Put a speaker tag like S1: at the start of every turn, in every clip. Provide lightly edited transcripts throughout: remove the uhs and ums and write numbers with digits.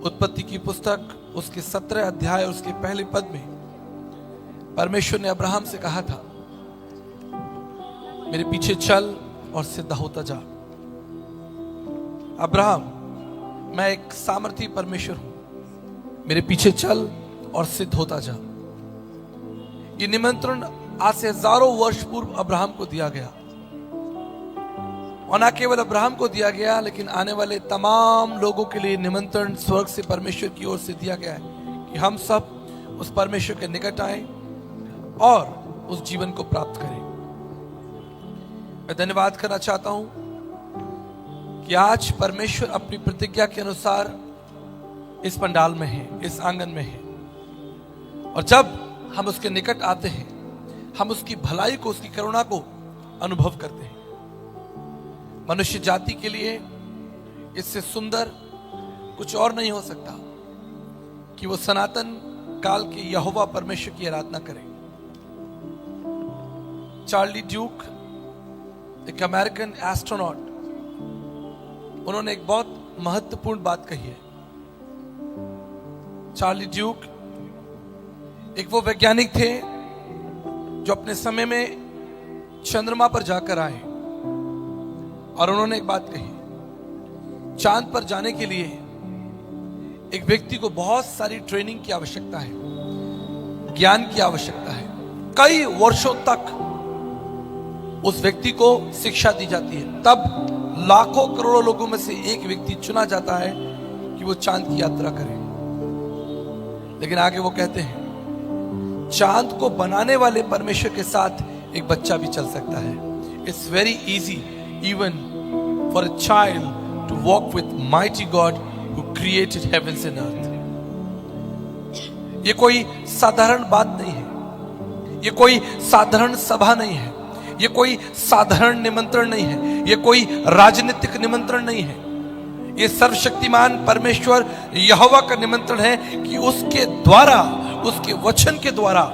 S1: उत्पत्ति की पुस्तक उसके 17 अध्याय और उसके पहले पद में परमेश्वर ने अब्राहम से कहा था, मेरे पीछे चल और सिद्ध होता जा। अब्राहम, मैं एक सामर्थी परमेश्वर हूं, मेरे पीछे चल और सिद्ध होता जा। ये निमंत्रण आज से हजारों वर्ष पूर्व अब्राहम को दिया गया, और न केवल अब्राहम को दिया गया लेकिन आने वाले तमाम लोगों के लिए निमंत्रण स्वर्ग से परमेश्वर की ओर से दिया गया है कि हम सब उस परमेश्वर के निकट आए और उस जीवन को प्राप्त करें। मैं धन्यवाद करना चाहता हूं कि आज परमेश्वर अपनी प्रतिज्ञा के अनुसार इस पंडाल में है, इस आंगन में है, और जब हम उसके निकट आते हैं हम उसकी भलाई को, उसकी करुणा को अनुभव करते हैं। मनुष्य जाति के लिए इससे सुंदर कुछ और नहीं हो सकता कि वो सनातन काल के यहोवा परमेश्वर की आराधना करें। चार्ली ड्यूक, एक अमेरिकन एस्ट्रोनॉट, उन्होंने एक बहुत महत्वपूर्ण बात कही है। चार्ली ड्यूक एक वो वैज्ञानिक थे जो अपने समय में चंद्रमा पर जाकर आए, और उन्होंने एक बात कही, चांद पर जाने के लिए एक व्यक्ति को बहुत सारी ट्रेनिंग की आवश्यकता है, ज्ञान की आवश्यकता है। कई वर्षों तक उस व्यक्ति को शिक्षा दी जाती है, तब लाखों करोड़ों लोगों में से एक व्यक्ति चुना जाता है कि वो चांद की यात्रा करे। लेकिन आगे वो कहते हैं, चांद को बनाने वाले परमेश्वर के साथ एक बच्चा भी चल सकता है। It's very easy even for a child to walk with mighty God who created heavens and earth. ये कोई साधारण बात नहीं है, ये कोई साधारण सभा नहीं है, ये कोई साधारण निमंत्रण नहीं है, ये कोई राजनीतिक निमंत्रण नहीं है। ये सर्वशक्तिमान परमेश्वर यहोवा का निमंत्रण है कि उसके द्वारा, उसके वचन के द्वारा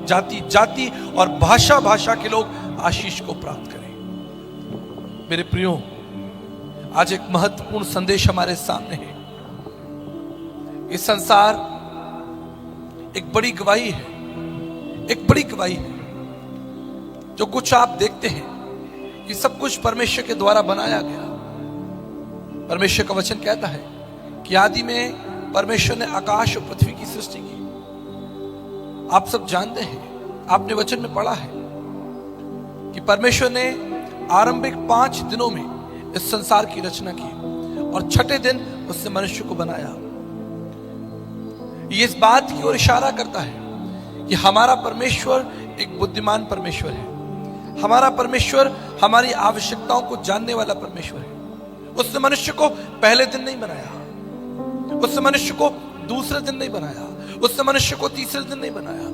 S1: जाति जाति और भाषा भाषा के लोग आशीष को प्राप्त करें। मेरे प्रियो, आज एक महत्वपूर्ण संदेश हमारे सामने है। इस संसार एक बड़ी गवाही है, एक बड़ी गवाही है। जो कुछ आप देखते हैं ये सब कुछ परमेश्वर के द्वारा बनाया गया। परमेश्वर का वचन कहता है कि आदि में परमेश्वर ने आकाश और पृथ्वी की सृष्टि की। आप सब जानते हैं, आपने वचन में पढ़ा है कि परमेश्वर ने आरंभिक 5 दिनों में इस संसार की रचना की और छठे दिन उसने मनुष्य को बनाया। ये इस बात की ओर इशारा करता है कि हमारा परमेश्वर एक बुद्धिमान परमेश्वर है। हमारा परमेश्वर हमारी आवश्यकताओं को जानने वाला परमेश्वर है। उसने मनुष्य को पहले दिन नहीं बनाया, उसने मनुष्य को दूसरे दिन नहीं बनाया, उसने मनुष्य को तीसरे दिन नहीं बनाया,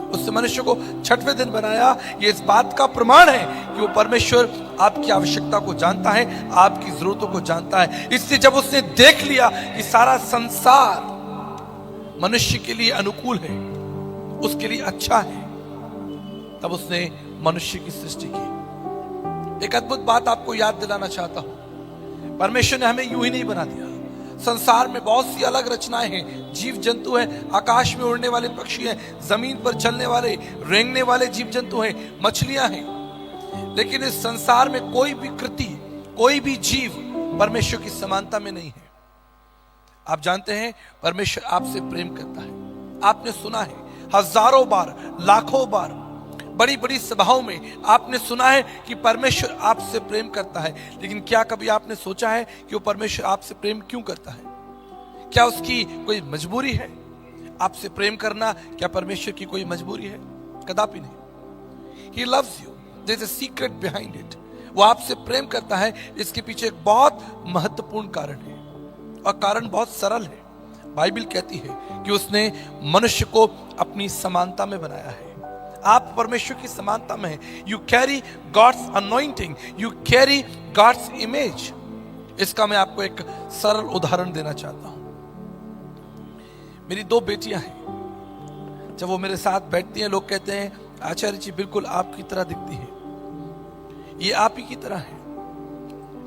S1: उसने मनुष्य को छठवें दिन बनाया। ये इस बात का प्रमाण है कि वो परमेश्वर आपकी आवश्यकता को जानता है, आपकी जरूरतों को जानता है। इसलिए जब उसने देख लिया कि सारा संसार मनुष्य के लिए अनुकूल है, उसके लिए अच्छा है, तब उसने मनुष्य की सृष्टि की। एक अद्भुत बात आपको याद दिलाना चाहता हूं, परमेश्वर ने हमें यूं ही नहीं बना दिया। संसार में बहुत सी अलग रचनाएं हैं, जीव जंतु हैं, आकाश में उड़ने वाले पक्षी हैं, जमीन पर चलने वाले रेंगने वाले जीव जंतु हैं, मछलियां हैं। लेकिन इस संसार में कोई भी कृति, कोई भी जीव परमेश्वर की समानता में नहीं है। आप जानते हैं परमेश्वर आपसे प्रेम करता है। आपने सुना है हजारों बार, लाखों बार, बड़ी बड़ी सभाओं में आपने सुना है कि परमेश्वर आपसे प्रेम करता है। लेकिन क्या कभी आपने सोचा है कि वो परमेश्वर आपसे प्रेम क्यों करता है? क्या उसकी कोई मजबूरी है आपसे प्रेम करना? क्या परमेश्वर की कोई मजबूरी है? कदापि नहीं। He loves you. There's a secret behind it. वो आपसे प्रेम करता है, इसके पीछे एक बहुत महत्वपूर्ण कारण है, और कारण बहुत सरल है। बाइबल कहती है कि उसने मनुष्य को अपनी समानता में बनाया है। आप परमेश्वर की समानता में हैं। You carry God's anointing, you carry God's image. इसका मैं आपको एक सरल उदाहरण देना चाहता हूं। मेरी 2 बेटियां हैं। जब वो मेरे साथ बैठती हैं, लोग कहते हैं आचार्य जी बिल्कुल आपकी तरह दिखती है, ये आप ही की तरह है।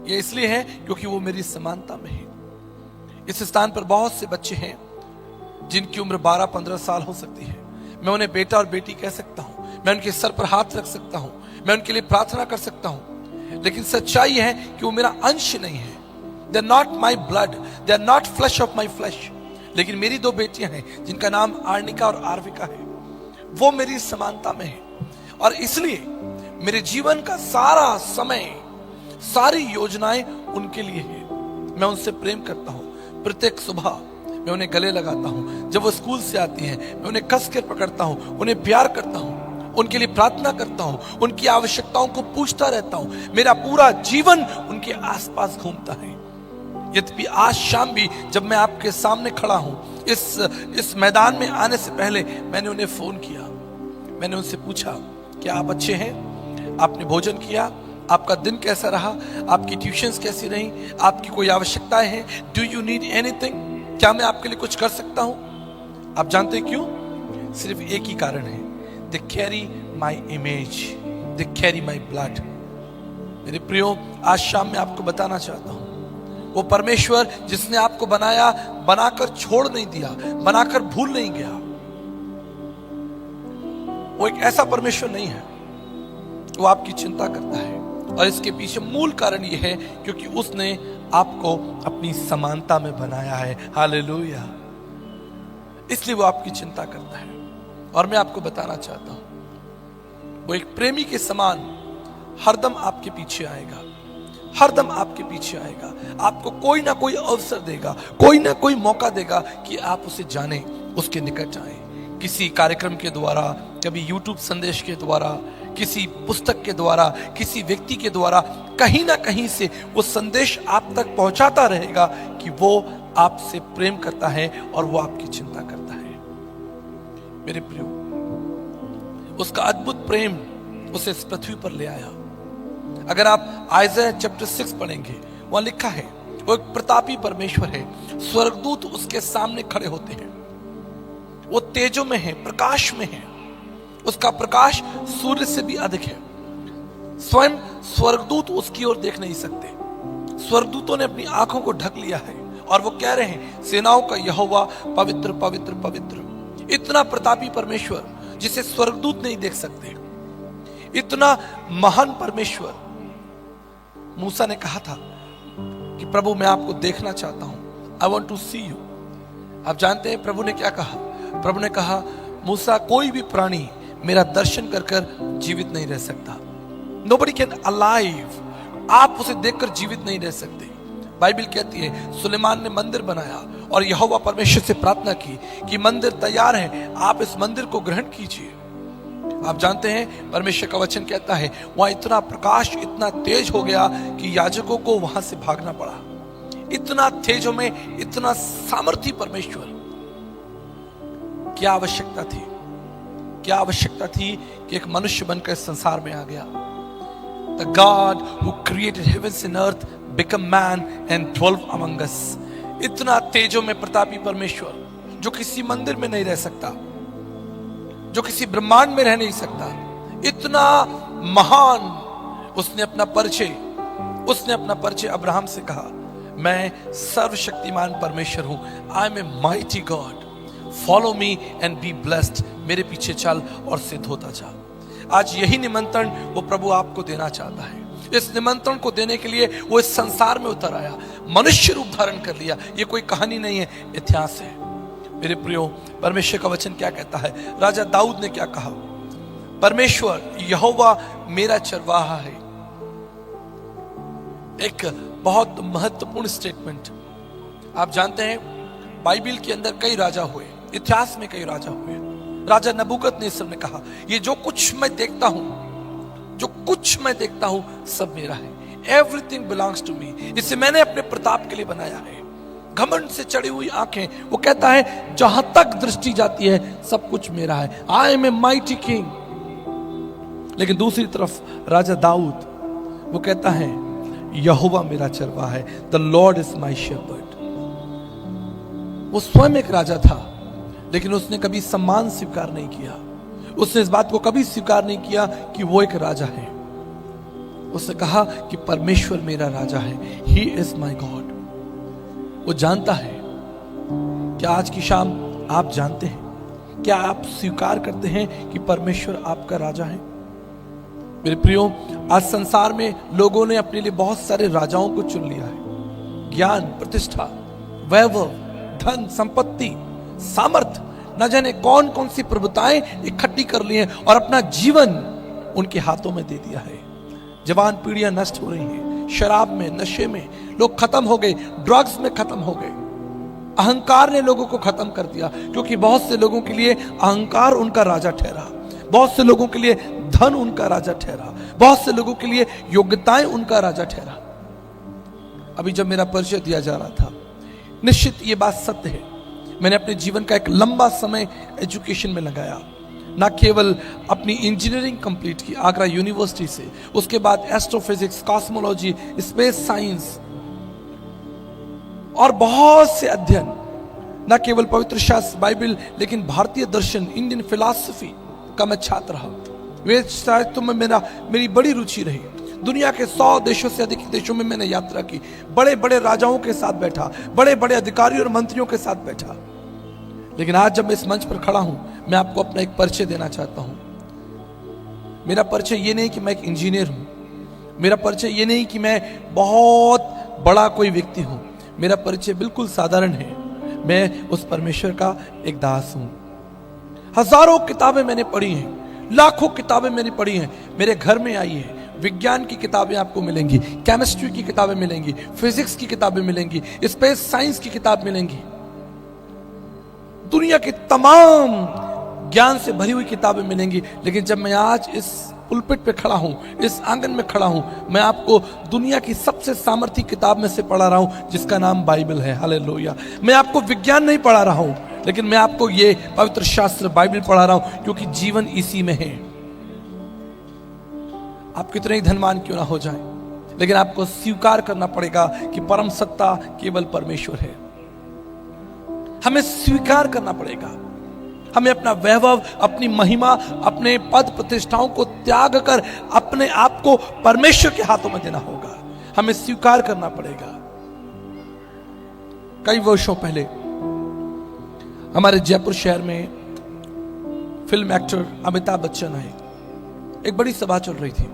S1: ये इसलिए है क्योंकि वो मेरी समानता में है। इस स्थान पर बहुत से बच्चे हैं जिनकी उम्र 12-15 साल हो सकती है। मैं उन्हें बेटा और बेटी कह सकता हूं, मैं उनके सर पर हाथ रख सकता हूं, मैं उनके लिए प्रार्थना कर सकता हूं, लेकिन सच्चाई है कि वो मेरा अंश नहीं है। They are not my blood, they are not flesh of my flesh. लेकिन मेरी 2 बेटियां हैं जिनका नाम आर्निका और आर्विका है, वो मेरी समानता में है। और इसलिए मेरे जीवन का सारा समय, सारी योजनाएं उनके लिए है। मैं उनसे प्रेम करता हूं। प्रत्येक सुबह मैं उन्हें गले लगाता हूं। जब वो स्कूल से आती हैं, मैं उन्हें कस कर पकड़ता हूं, उन्हें प्यार करता हूं, उनके लिए प्रार्थना करता हूं, उनकी आवश्यकताओं को पूछता रहता हूं। मेरा पूरा जीवन उनके आसपास घूमता है। यद्यपि आज शाम भी जब मैं आपके सामने खड़ा हूं, इस मैदान में आने से पहले मैंने उन्हें फोन किया। मैंने उनसे पूछा, क्या आप अच्छे हैं? आपने भोजन किया? आपका दिन कैसा रहा? आपकी ट्यूशंस कैसी रही? आपकी कोई आवश्यकताएं हैं? Do you need anything? क्या मैं आपके लिए कुछ कर सकता हूं? आप जानते हैं क्यों? सिर्फ एक ही कारण है, they carry my image, they carry my blood. मेरे प्रियो, आज शाम मैं आपको बताना चाहता हूं, वो परमेश्वर जिसने आपको बनाया, बनाकर छोड़ नहीं दिया, बनाकर भूल नहीं गया, वो एक ऐसा परमेश्वर नहीं है। वो आपकी चिंता करता है, और इसके पीछे मूल कारण यह है क्योंकि उसने आपको अपनी समानता में बनाया है। हालेलुया। इसलिए वो आपकी चिंता करता है। और मैं आपको बताना चाहता हूं, वो एक प्रेमी के समान हरदम आपके पीछे आएगा, हरदम आपके पीछे आएगा। आपको कोई ना कोई अवसर देगा, कोई ना कोई मौका देगा कि आप उसे जाने, उसके निकट जाएं। किसी कार्यक्रम के द्वारा, कभी YouTube संदेश के द्वारा, किसी पुस्तक के द्वारा, किसी व्यक्ति के द्वारा, कहीं ना कहीं से वो संदेश आप तक पहुंचाता रहेगा कि वो आपसे प्रेम करता है और वो आपकी चिंता करता है। मेरे प्रियो, उसका अद्भुत प्रेम उसे इस पृथ्वी पर ले आया। अगर आप आइज़ाया चैप्टर 6 पढ़ेंगे, वहां लिखा है वो एक प्रतापी परमेश्वर है। स्वर्गदूत उसके सामने खड़े होते हैं। वो तेजो में है, प्रकाश में है, उसका प्रकाश सूर्य से भी अधिक है। स्वयं स्वर्गदूत उसकी ओर देख नहीं सकते। स्वर्गदूतों ने अपनी आंखों को ढक लिया है और वो कह रहे हैं, सेनाओं का यहोवा पवित्र पवित्र पवित्र। इतना प्रतापी परमेश्वर जिसे स्वर्गदूत नहीं देख सकते, इतना महान परमेश्वर। मूसा ने कहा था कि प्रभु मैं आपको देखना चाहता हूं, I want to see you. आप जानते हैं प्रभु ने क्या कहा? प्रभु ने कहा, मूसा कोई भी प्राणी मेरा दर्शन कर कर जीवित नहीं रह सकता। Nobody can alive, आप उसे देखकर जीवित नहीं रह सकते। बाइबल कहती है सुलेमान ने मंदिर बनाया और यहोवा परमेश्वर से प्रार्थना की कि मंदिर तैयार है, आप इस मंदिर को ग्रहण कीजिए। आप जानते हैं परमेश्वर का वचन कहता है वहां इतना प्रकाश, इतना तेज हो गया कि याजकों को वहां से भागना पड़ा। इतना तेजों में इतना सामर्थी परमेश्वर। क्या आवश्यकता थी, क्या आवश्यकता थी कि एक मनुष्य बनकर इस संसार में आ गया। The God who created heavens and earth became man and dwelt among us। इतना तेजों में प्रतापी परमेश्वर जो किसी मंदिर में नहीं रह सकता, जो किसी ब्रह्मांड में रह नहीं सकता, इतना महान। उसने अपना परिचय अब्राहम से कहा, मैं सर्वशक्तिमान परमेश्वर हूं। I am a mighty God, follow me and be blessed. मेरे पीछे चल और सिद्ध होता जा। आज यही निमंत्रण वो प्रभु आपको देना चाहता है। इस निमंत्रण को देने के लिए वो इस संसार में उतर आया, मनुष्य रूप धारण कर लिया। ये कोई कहानी नहीं है, इतिहास है। मेरे प्रियो, परमेश्वर का वचन क्या कहता है? राजा दाऊद ने क्या कहा? परमेश्वर यहोवा मेरा चरवाहा है। एक बहुत महत्वपूर्ण स्टेटमेंट। आप जानते हैं बाइबल के अंदर कई राजा हुए, इतिहास में कई राजा हुए। राजा नबूकदनेस्सर ने कहा, ये जो कुछ मैं देखता हूं सब मेरा है। Everything belongs to me. इसे मैंने अपने प्रताप के लिए बनाया है। घमंड से चढ़ी हुई आंखें, वो कहता है जहां तक दृष्टि जाती है सब कुछ मेरा है। I am a mighty king. लेकिन दूसरी तरफ राजा दाऊद, वो कहता है यहोवा मेरा चरवाहा है, the Lord is my shepherd. वो स्वयं एक राजा था, लेकिन उसने कभी सम्मान स्वीकार नहीं किया। उसने इस बात को कभी स्वीकार नहीं किया कि वो एक राजा है। उसने कहा कि परमेश्वर मेरा राजा है, ही इज माई गॉड। वो जानता है। क्या आज की शाम आप जानते हैं, क्या आप स्वीकार करते हैं कि परमेश्वर आपका राजा है? मेरे प्रियो, आज संसार में लोगों ने अपने लिए बहुत सारे राजाओं को चुन लिया है। ज्ञान, प्रतिष्ठा, वैभव, धन, संपत्ति, सामर्थ, न जाने कौन कौन सी प्रभुताएं इकट्ठी कर ली हैं और अपना जीवन उनके हाथों में दे दिया है। जवान पीढ़ियां नष्ट हो रही हैं, शराब में, नशे में लोग खत्म हो गए, ड्रग्स में खत्म हो गए। अहंकार ने लोगों को खत्म कर दिया, क्योंकि बहुत से लोगों के लिए अहंकार उनका राजा ठहरा, बहुत से लोगों के लिए धन उनका राजा ठहरा, बहुत से लोगों के लिए योग्यताएं उनका राजा ठहरा। अभी जब मेरा परिचय दिया जा रहा था, निश्चित ये बात सत्य है, मैंने अपने जीवन का एक लंबा समय एजुकेशन में लगाया। ना केवल अपनी इंजीनियरिंग कंप्लीट की आगरा यूनिवर्सिटी से, उसके बाद एस्ट्रोफिजिक्स, कॉस्मोलॉजी, स्पेस साइंस और बहुत से अध्ययन, ना केवल पवित्र शास्त्र बाइबल, लेकिन भारतीय दर्शन, इंडियन फिलॉसफी का मैं छात्र रहा। वेद साहित्य में मेरी बड़ी रुचि रही। दुनिया के 100 देशों से अधिक देशों में मैंने यात्रा की, बड़े बड़े राजाओं के साथ बैठा, बड़े बड़े अधिकारियों और मंत्रियों के साथ बैठा। लेकिन आज जब मैं इस मंच पर खड़ा हूं, मैं आपको अपना एक परिचय देना चाहता हूं। मेरा परिचय ये नहीं कि मैं एक इंजीनियर हूं, मेरा परिचय ये नहीं कि मैं बहुत बड़ा कोई व्यक्ति हूं। मेरा परिचय बिल्कुल साधारण है। मैं उस परमेश्वर का एक दास हूं। हजारों किताबें मैंने पढ़ी हैं, लाखों किताबें मैंने पढ़ी हैं, मेरे घर में आई है। विज्ञान की किताबें आपको मिलेंगी, केमिस्ट्री की किताबें मिलेंगी, फिजिक्स की किताबें मिलेंगी, स्पेस साइंस की किताब मिलेंगी, दुनिया की तमाम ज्ञान से भरी हुई किताबें मिलेंगी। लेकिन जब मैं आज इस पुलपिट पे खड़ा हूं, इस आंगन में खड़ा हूं, मैं आपको दुनिया की सबसे सामर्थी किताब में से पढ़ा रहा हूं, जिसका नाम बाइबल है। हालेलुया। मैं आपको विज्ञान नहीं पढ़ा रहा हूं, लेकिन मैं आपको ये पवित्र शास्त्र बाइबल पढ़ा रहा हूं, क्योंकि जीवन इसी में है। आप कितने ही धनवान क्यों ना हो जाएं, लेकिन आपको स्वीकार करना पड़ेगा कि परम सत्ता केवल परमेश्वर है। हमें स्वीकार करना पड़ेगा। हमें अपना वैभव, अपनी महिमा, अपने पद प्रतिष्ठाओं को त्याग कर अपने आप को परमेश्वर के हाथों में देना होगा। हमें स्वीकार करना पड़ेगा। कई वर्षों पहले हमारे जयपुर शहर में फिल्म एक्टर अमिताभ बच्चन आए। एक बड़ी सभा चल रही थी।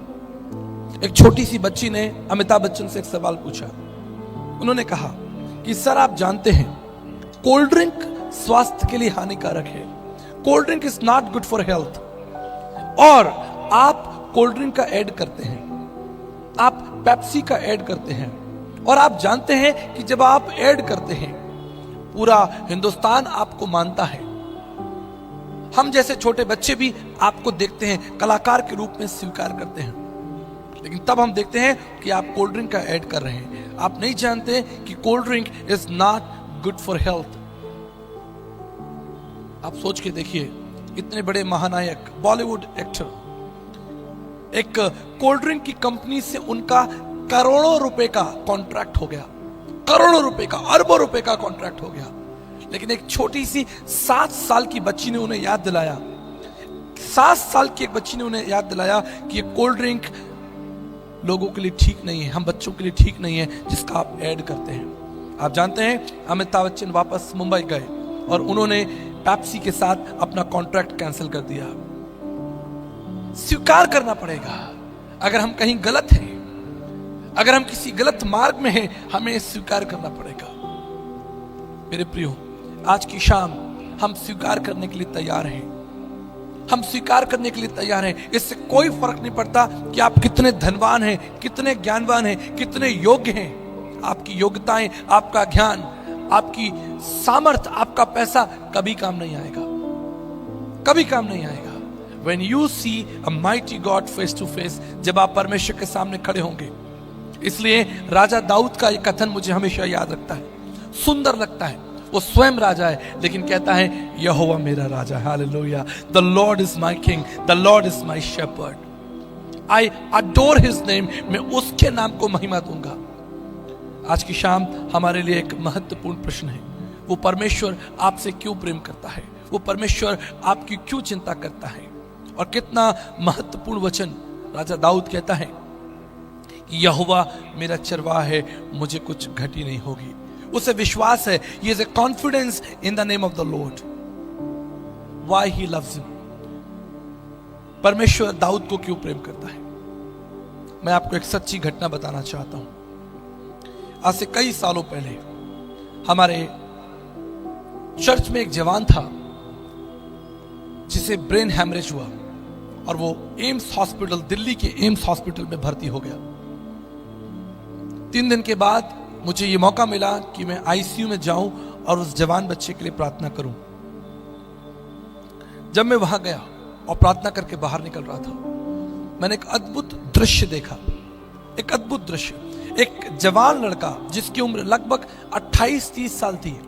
S1: एक छोटी सी बच्ची ने अमिताभ बच्चन से एक सवाल पूछा। उन्होंने कहा कि सर, आप जानते हैं कोल्ड ड्रिंक स्वास्थ्य के लिए हानिकारक है, cold drink is not good for health, और आप कोल्ड ड्रिंक का ऐड करते हैं, आप पेप्सी का ऐड करते हैं, और आप जानते हैं कि जब आप ऐड करते हैं पूरा हिंदुस्तान आपको मानता है। हम जैसे छोटे बच्चे भी आपको देखते हैं, कलाकार के रूप में स्वीकार करते हैं। लेकिन तब हम देखते हैं कि आप कोल्ड ड्रिंक का ऐड कर रहे हैं। आप नहीं जानते कि cold drink is not good for health. आप सोच के देखिए, इतने बड़े महानायक बॉलीवुड एक्टर, एक कोल्ड ड्रिंक की कंपनी से उनका करोड़ों रुपए का कॉन्ट्रैक्ट हो गया, करोड़ों रुपए का, अरबों रुपए का कॉन्ट्रैक्ट हो गया। लेकिन एक छोटी सी 7 साल की बच्ची ने उन्हें याद दिलाया, 7 साल की एक बच्ची ने उन्हें याद दिलाया कि ये कोल्ड ड्रिंक लोगों के लिए ठीक नहीं है, हम बच्चों के लिए ठीक नहीं है, जिसका आप ऐड करते हैं। आप जानते हैं अमिताभ बच्चन वापस मुंबई गए और उन्होंने पेप्सी के साथ अपना कॉन्ट्रैक्ट कैंसिल कर दिया। स्वीकार करना पड़ेगा अगर हम कहीं गलत हैं, अगर हम किसी गलत मार्ग में हैं, हमें स्वीकार करना पड़ेगा। मेरे प्रियो, आज की शाम हम स्वीकार करने के लिए तैयार हैं। हम स्वीकार करने के लिए तैयार हैं। इससे कोई फर्क नहीं पड़ता कि आप कितने धनवान हैं, कितने ज्ञानवान हैं, कितने योग्य हैं। आपकी योग्यताएं, आपका ज्ञान, आपकी सामर्थ, आपका पैसा कभी काम नहीं आएगा, कभी काम नहीं आएगा। When you see a mighty God face to face, जब आप परमेश्वर के सामने खड़े होंगे। इसलिए राजा दाऊद का ये कथन मुझे हमेशा याद रखता है, सुंदर लगता है। वो स्वयं राजा है, लेकिन कहता है यहोवा मेरा राजा। Hallelujah. The Lord is my king, the Lord is my shepherd, I adore his name. मैं उसके नाम को महिमा दूंगा। आज की शाम हमारे लिए एक महत्वपूर्ण प्रश्न है, वो परमेश्वर आपसे क्यों प्रेम करता है, वो परमेश्वर आपकी क्यों चिंता करता है। और कितना महत्वपूर्ण वचन राजा दाऊद कहता है कि यहोवा मेरा चरवाहा है, मुझे कुछ घटी नहीं होगी। उसे विश्वास है, he has a confidence in the name of the Lord. Why he loves him? परमेश्वर दाऊद को क्यों प्रेम करता है? मैं आपको एक सच्ची घटना बताना चाहता हूं। आज से कई सालों पहले हमारे चर्च में एक जवान था जिसे ब्रेन हैमरेज हुआ और वो एम्स हॉस्पिटल, दिल्ली के एम्स हॉस्पिटल में भर्ती हो गया। 3 दिन के बाद मुझे ये मौका मिला कि मैं आईसीयू में जाऊं और उस जवान बच्चे के लिए प्रार्थना करूं। जब मैं वहां गया और प्रार्थना करके बाहर निकल रहा था, मैंने एक अद्भुत दृश्य देखा। एक अद्भुत दृश्य, एक जवान लड़का जिसकी उम्र लगभग 28-30 साल थी,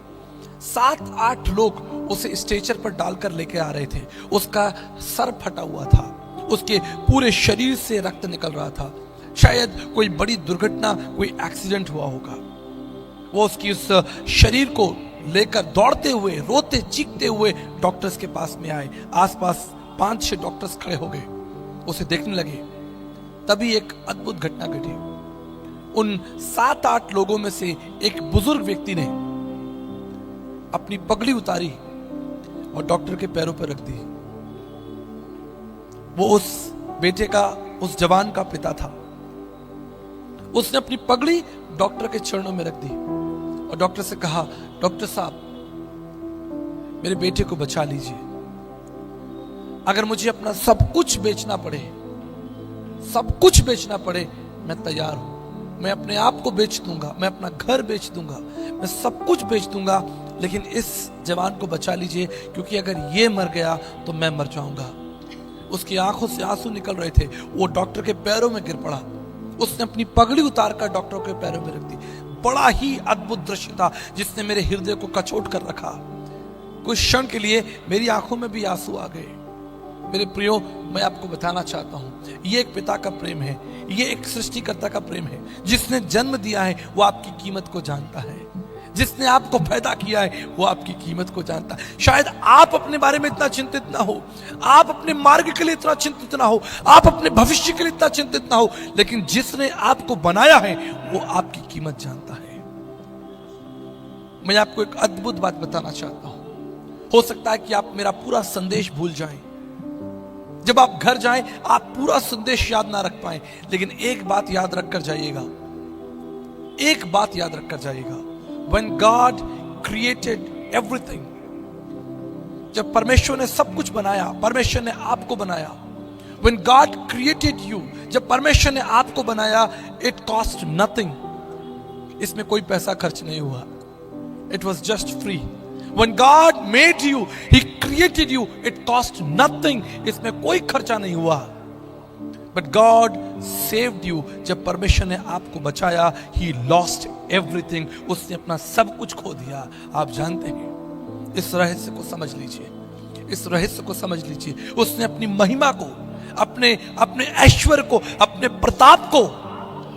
S1: 7-8 लोग उसे स्ट्रेचर पर डालकर लेके आ रहे थे। उसका सर फटा हुआ था, उसके पूरे शरीर से रक्त निकल रहा था। शायद कोई बड़ी दुर्घटना, कोई एक्सीडेंट हुआ होगा। वो उसकी उस शरीर को लेकर दौड़ते हुए, रोते चीखते हुए डॉक्टर्स के पास में आए। आसपास 5-6 डॉक्टर्स खड़े हो गए, उसे देखने लगे। तभी एक अद्भुत घटना घटी। उन 7-8 लोगों में से एक बुजुर्ग व्यक्ति ने अपनी पगड़ी उतारी और डॉक्टर के पैरों पर रख दी। वो उस बेटे का, उस जवान का पिता था। उसने अपनी पगड़ी डॉक्टर के चरणों में रख दी और डॉक्टर से कहा, डॉक्टर साहब, मेरे बेटे को बचा लीजिए। अगर मुझे अपना सब कुछ बेचना पड़े, सब कुछ बेचना पड़े, मैं तैयार हूं। मैं अपने आप को बेच दूंगा, मैं अपना घर बेच दूंगा, मैं सब कुछ बेच दूंगा, लेकिन इस जवान को बचा लीजिए, क्योंकि अगर ये मर गया तो मैं मर जाऊंगा। उसकी आंखों से आंसू निकल रहे थे। वो डॉक्टर के पैरों में गिर पड़ा। उसने अपनी पगड़ी उतारकर डॉक्टर के पैरों में रख दी। बड़ा ही अद्भुत दृश्य था जिसने मेरे हृदय को कचोट कर रखा। कुछ क्षण के लिए मेरी आंखों में भी आंसू आ गए। मेरे प्रियो, मैं आपको बताना चाहता हूं, ये एक पिता का प्रेम है, ये एक सृष्टिकर्ता का प्रेम है। जिसने जन्म दिया है वो आपकी कीमत को जानता है। जिसने आपको पैदा किया है वो आपकी कीमत को जानता है। शायद आप अपने बारे में इतना चिंतित ना हो, आप अपने मार्ग के लिए इतना चिंतित ना हो, आप अपने भविष्य के लिए इतना चिंतित ना हो, लेकिन जिसने आपको बनाया है वो आपकी कीमत जानता है। मैं आपको एक अद्भुत बात बताना चाहता हूं। हो सकता है कि आप मेरा पूरा संदेश भूल जाएं। जब आप घर जाएं आप पूरा संदेश याद ना रख पाएं, लेकिन एक बात याद रखकर जाइएगा, एक बात याद रखकर जाइएगा। When God created everything, जब परमेश्वर ने सब कुछ बनाया, परमेश्वर ने आपको बनाया। When God created you, जब परमेश्वर ने आपको बनाया, it cost nothing, इसमें कोई पैसा खर्च नहीं हुआ। It was just free. When God made you, He created you, it cost nothing, इसमें कोई खर्चा नहीं हुआ। But God saved you, जब परमेश्वर ने आपको बचाया, He lost everything, उसने अपना सब कुछ खो दिया। आप जानते हैं, इस रहस्य को समझ लीजिए, इस रहस्य को समझ लीजिए। उसने अपनी महिमा को, अपने ऐश्वर्य को, अपने प्रताप को,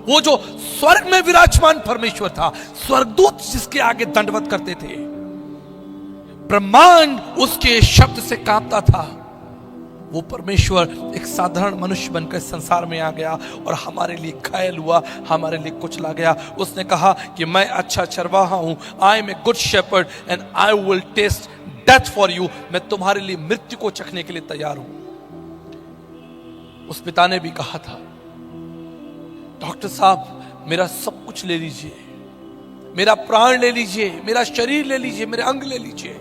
S1: वो जो स्वर्ग में विराजमान परमेश्वर था, स्वर्गदूत जिसके आगे दंडवत करते थे, ब्रह्मांड उसके शब्द से कांपता था, वो परमेश्वर एक साधारण मनुष्य बनकर संसार में आ गया और हमारे लिए घायल हुआ, हमारे लिए कुचला गया। उसने कहा कि मैं अच्छा चरवाहा हूं, I am a good shepherd and I will taste death for you, मैं तुम्हारे लिए मृत्यु को चखने के लिए तैयार हूं। उस पिता ने भी कहा था, डॉक्टर साहब मेरा सब कुछ ले लीजिए, मेरा प्राण ले लीजिए, मेरा शरीर ले लीजिए, मेरे अंग ले लीजिए।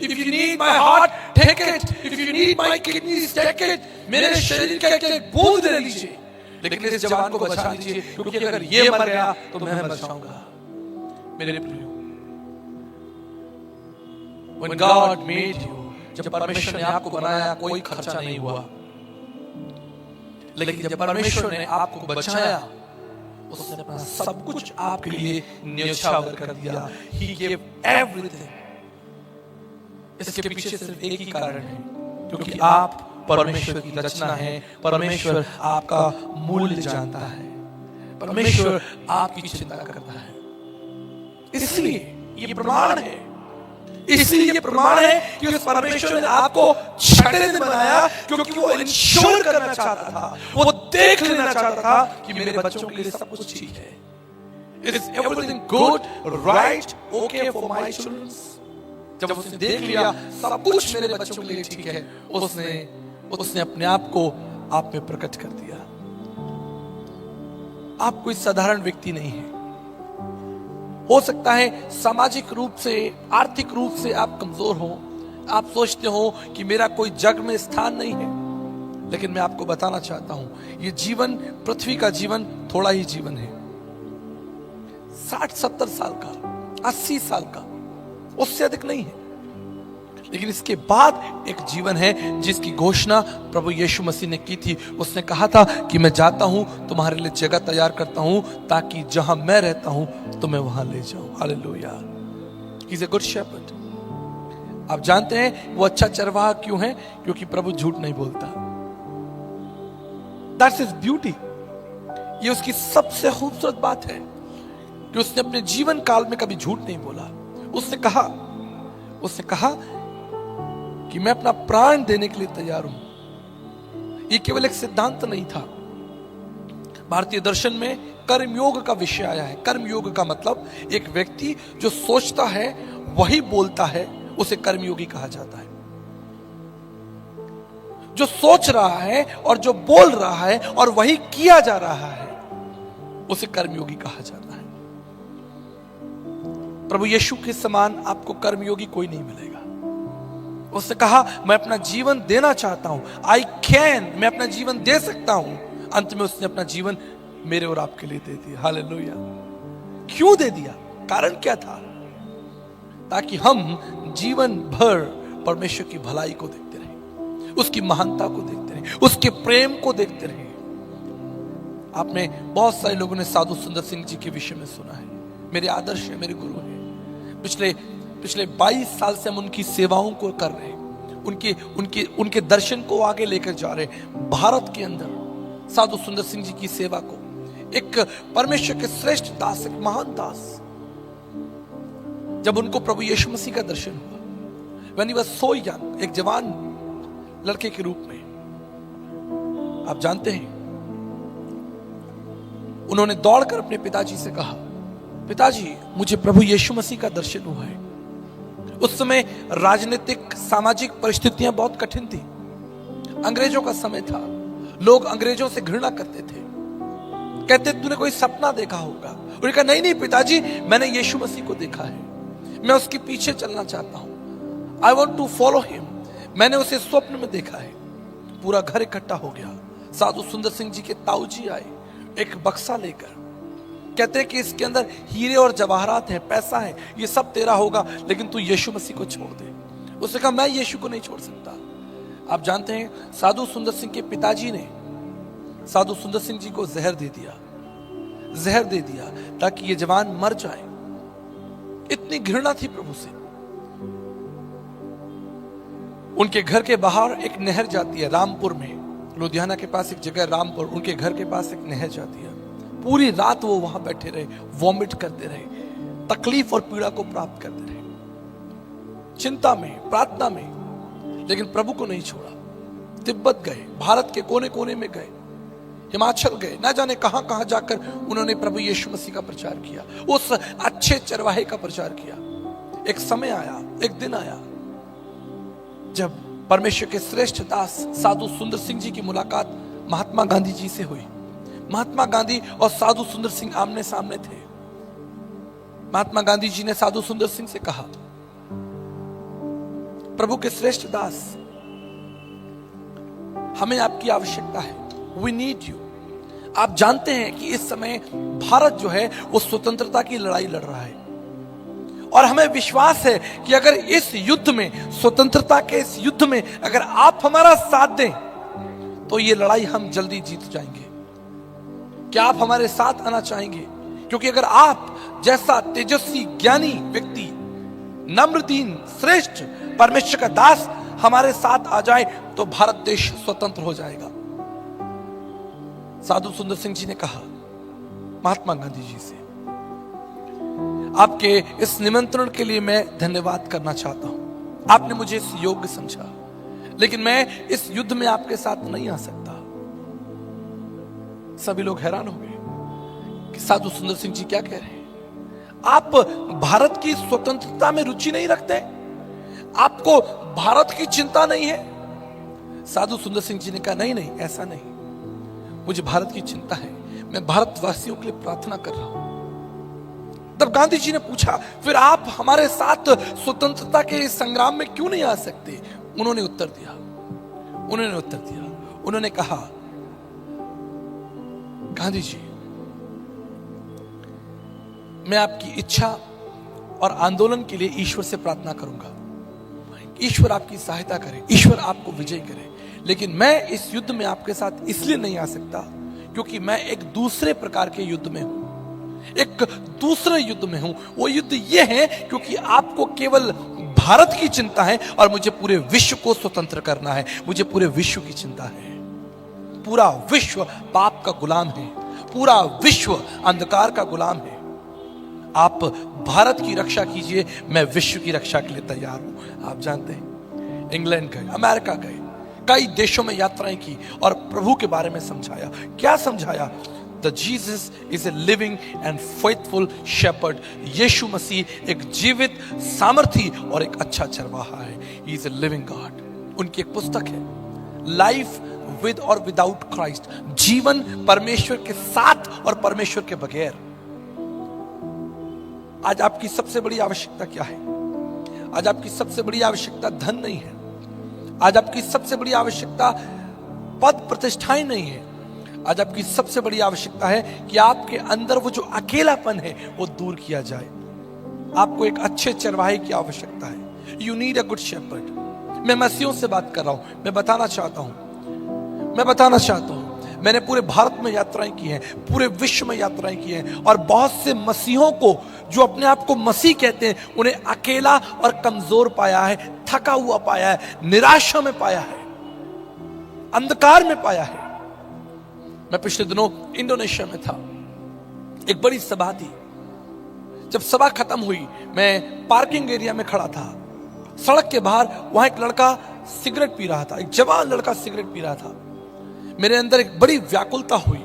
S1: If you need my heart, take it. If you need my kidneys, take it. मेरे शरीर का एक बूंद ले लीजिए, लेकिन इस जवान को बचा लीजिए, क्योंकि अगर ये मर गया तो मैं मर जाऊंगा। मेरे प्रियो, When God made you, जब परमेश्वर ने आपको बनाया, कोई खर्चा नहीं हुआ, लेकिन जब परमेश्वर ने आपको बचाया, उसने अपना सब कुछ आपके लिए न्यौछावर कर दिया। He gave everything. इसके पीछे सिर्फ एक ही कारण है, क्योंकि आप परमेश्वर की रचना है, परमेश्वर आपका मूल्य जानता है, परमेश्वर आपकी चिंता करता है। इसलिए ये प्रमाण है, इसलिए ये प्रमाण है कि उस परमेश्वर ने आपको छठे दिन बनाया, क्योंकि वो इंश्योर करना चाहता था, वो देख लेना चाहता था कि मेरे बच्चों के लिए सब कुछ ठीक है। Is everything good, right, okay for my children? जब उसने देख लिया सब कुछ मेरे बच्चों के लिए ठीक है, उसने अपने आप को आप में प्रकट कर दिया। आप कोई साधारण व्यक्ति नहीं है। हो सकता है सामाजिक रूप से, आर्थिक रूप से आप कमजोर हो, आप सोचते हो कि मेरा कोई जग में स्थान नहीं है, लेकिन मैं आपको बताना चाहता हूं, ये जीवन, पृथ्वी का जीवन थोड़ा ही जीवन है। 60-70 साल का, 80 साल का, उससे अधिक नहीं है। लेकिन इसके बाद एक जीवन है जिसकी घोषणा प्रभु यीशु मसीह ने की थी। उसने कहा था कि मैं जाता हूं, तुम्हारे लिए जगह तैयार करता हूं, ताकि जहां मैं रहता हूं तुम्हें वहां ले जाऊं। Hallelujah. He is a good shepherd. आप जानते हैं वो अच्छा चरवाहा क्यों है? क्योंकि प्रभु झूठ नहीं बोलता। That's his beauty. ये उसकी सबसे खूबसूरत बात है कि उसने अपने जीवन काल में कभी झूठ नहीं बोला। उसने कहा कि मैं अपना प्राण देने के लिए तैयार हूं। ये केवल एक सिद्धांत नहीं था। भारतीय दर्शन में कर्मयोग का विषय आया है। कर्मयोग का मतलब एक व्यक्ति जो सोचता है वही बोलता है, उसे कर्मयोगी कहा जाता है। जो सोच रहा है और जो बोल रहा है और वही किया जा रहा है, उसे कर्मयोगी कहा जाता है। प्रभु यीशु के समान आपको कर्मयोगी कोई नहीं मिलेगा। उसने कहा मैं अपना जीवन देना चाहता हूं, आई कैन, मैं अपना जीवन दे सकता हूं। अंत में उसने अपना जीवन मेरे और आपके लिए दे दिया। हालेलुया। क्यों दे दिया? कारण क्या था? ताकि हम जीवन भर परमेश्वर की भलाई को देखते रहे, उसकी महानता को देखते रहे, उसके प्रेम को देखते रहे। आपने बहुत सारे लोगों ने साधु सुंदर सिंह जी के विषय में सुना है। मेरे आदर्श है, मेरे गुरु हैं। पिछले 22 साल से हम उनकी सेवाओं को कर रहे हैं, उनके दर्शन को आगे लेकर जा रहे हैं। भारत के अंदर साधु सुंदर सिंह जी की सेवा को एक परमेश्वर के श्रेष्ठ दास, एक महान दास, जब उनको प्रभु यीशु मसीह का दर्शन हुआ, when he was so young, एक जवान लड़के के रूप में, आप जानते हैं उन्होंने दौड़कर अपने पिताजी से कहा, पिताजी मुझे प्रभु यीशु मसीह का दर्शन हुआ है। उस समय राजनीतिक सामाजिक परिस्थितियां बहुत कठिन थी। अंग्रेजों का समय था। लोग अंग्रेजों से घृणा करते थे, कहते तूने कोई सपना देखा होगा। उन्होंने कहा नहीं पिताजी, मैंने यीशु मसीह को देखा है, मैं उसके पीछे चलना चाहता हूं। I want to follow him. मैंने उसे स्वप्न में देखा है। पूरा घर इकट्ठा हो गया। साधु सुंदर सिंह जी के ताऊ जी आए एक बक्सा लेकर, कहते हैं कि इसके अंदर हीरे और जवाहरात हैं, पैसा है, ये सब तेरा होगा, लेकिन तू यीशु मसीह को छोड़ दे। उसने कहा मैं यीशु को नहीं छोड़ सकता। आप जानते हैं साधु सुंदर सिंह के पिताजी ने साधु सुंदर सिंह जी को जहर दे दिया ताकि ये जवान मर जाए। इतनी घृणा थी प्रभु से। उनके घर के बाहर एक नहर जाती है, रामपुर में, लुधियाना के पास एक जगह रामपुर, उनके घर के पास एक नहर जाती है। पूरी रात वो वहां बैठे रहे, वॉमिट करते रहे, तकलीफ और पीड़ा को प्राप्त करते रहे, चिंता में, प्रार्थना में, लेकिन प्रभु को नहीं छोड़ा। तिब्बत गए, भारत के कोने कोने में गए, हिमाचल गए, ना जाने कहां कहां जाकर उन्होंने प्रभु यीशु मसीह का प्रचार किया, उस अच्छे चरवाहे का प्रचार किया। एक समय आया, एक दिन आया जब परमेश्वर के श्रेष्ठ दास साधु सुंदर सिंह जी की मुलाकात महात्मा गांधी जी से हुई। महात्मा गांधी और साधु सुंदर सिंह आमने सामने थे। महात्मा गांधी जी ने साधु सुंदर सिंह से कहा, प्रभु के श्रेष्ठ दास, हमें आपकी आवश्यकता है, वी नीड यू। आप जानते हैं कि इस समय भारत जो है वो स्वतंत्रता की लड़ाई लड़ रहा है, और हमें विश्वास है कि अगर इस युद्ध में, स्वतंत्रता के इस युद्ध में अगर आप हमारा साथ दें तो ये लड़ाई हम जल्दी जीत जाएंगे। क्या आप हमारे साथ आना चाहेंगे? क्योंकि अगर आप जैसा तेजस्वी ज्ञानी व्यक्ति, नम्र दीन श्रेष्ठ परमेश्वर का दास हमारे साथ आ जाए तो भारत देश स्वतंत्र हो जाएगा। साधु सुंदर सिंह जी ने कहा महात्मा गांधी जी से, आपके इस निमंत्रण के लिए मैं धन्यवाद करना चाहता हूं। आपने मुझे इस योग्य समझा, लेकिन मैं इस युद्ध में आपके साथ नहीं आ सकता। सभी लोग हैरान हो गए कि साधु सुंदर सिंह जी क्या कह रहे हैं? आप भारत की स्वतंत्रता में रुचि नहीं रखते? आपको भारत की चिंता नहीं है? साधु सुंदर सिंह जी ने कहा नहीं नहीं, ऐसा नहीं, मुझे भारत की चिंता है, मैं भारतवासियों के लिए प्रार्थना कर रहा हूं। तब गांधी जी ने पूछा, फिर आप हमारे साथ स्वतंत्रता के संग्राम में क्यों नहीं आ सकते? उन्होंने उत्तर दिया, उन्होंने कहा, गांधी जी, मैं आपकी इच्छा और आंदोलन के लिए ईश्वर से प्रार्थना करूंगा, ईश्वर आपकी सहायता करे, ईश्वर आपको विजय करे, लेकिन मैं इस युद्ध में आपके साथ इसलिए नहीं आ सकता क्योंकि मैं एक दूसरे प्रकार के युद्ध में हूं, एक दूसरे युद्ध में हूं। वो युद्ध ये है क्योंकि आपको केवल भारत की चिंता है और मुझे पूरे विश्व को स्वतंत्र करना है, मुझे पूरे विश्व की चिंता है। पूरा विश्व पाप का गुलाम है, पूरा विश्व अंधकार का गुलाम है। आप भारत की रक्षा कीजिए, मैं विश्व की रक्षा के लिए तैयार हूं। आप जानते हैं, इंग्लैंड गए, अमेरिका गए, कई देशों में यात्राएं की और प्रभु के बारे में समझाया। क्या समझाया? The Jesus is a living and faithful shepherd. यीशु मसीह एक जीवित, सामर्थी और एक अच्छा चरवाहा है। He is a living God. उनकी एक पुस्तक है, लाइफ विद और विदाउट क्राइस्ट, जीवन परमेश्वर के साथ और परमेश्वर के बगैर। आज आपकी सबसे बड़ी आवश्यकता क्या है? आज आपकी सबसे बड़ी आवश्यकता धन नहीं है, आज आपकी सबसे बड़ी आवश्यकता पद प्रतिष्ठाएं नहीं है, आज आपकी सबसे बड़ी आवश्यकता है कि आपके अंदर वो जो अकेलापन है वो दूर किया जाए। आपको एक अच्छे चरवाहे की आवश्यकता है। You need a good shepherd. मैं मसीहों से बात कर रहा हूं, मैं बताना चाहता हूं, मैंने पूरे भारत में यात्राएं की हैं, पूरे विश्व में यात्राएं की हैं, और बहुत से मसीहों को जो अपने आप को मसीह कहते हैं, उन्हें अकेला और कमजोर पाया है, थका हुआ पाया है, निराशा में पाया है, अंधकार में पाया है। मैं पिछले दिनों इंडोनेशिया में था, एक बड़ी सभा थी। जब सभा खत्म हुई, मैं पार्किंग एरिया में खड़ा था। सड़क के बाहर वहां एक लड़का सिगरेट पी रहा था, एक जवान लड़का सिगरेट पी रहा था। मेरे अंदर एक बड़ी व्याकुलता हुई।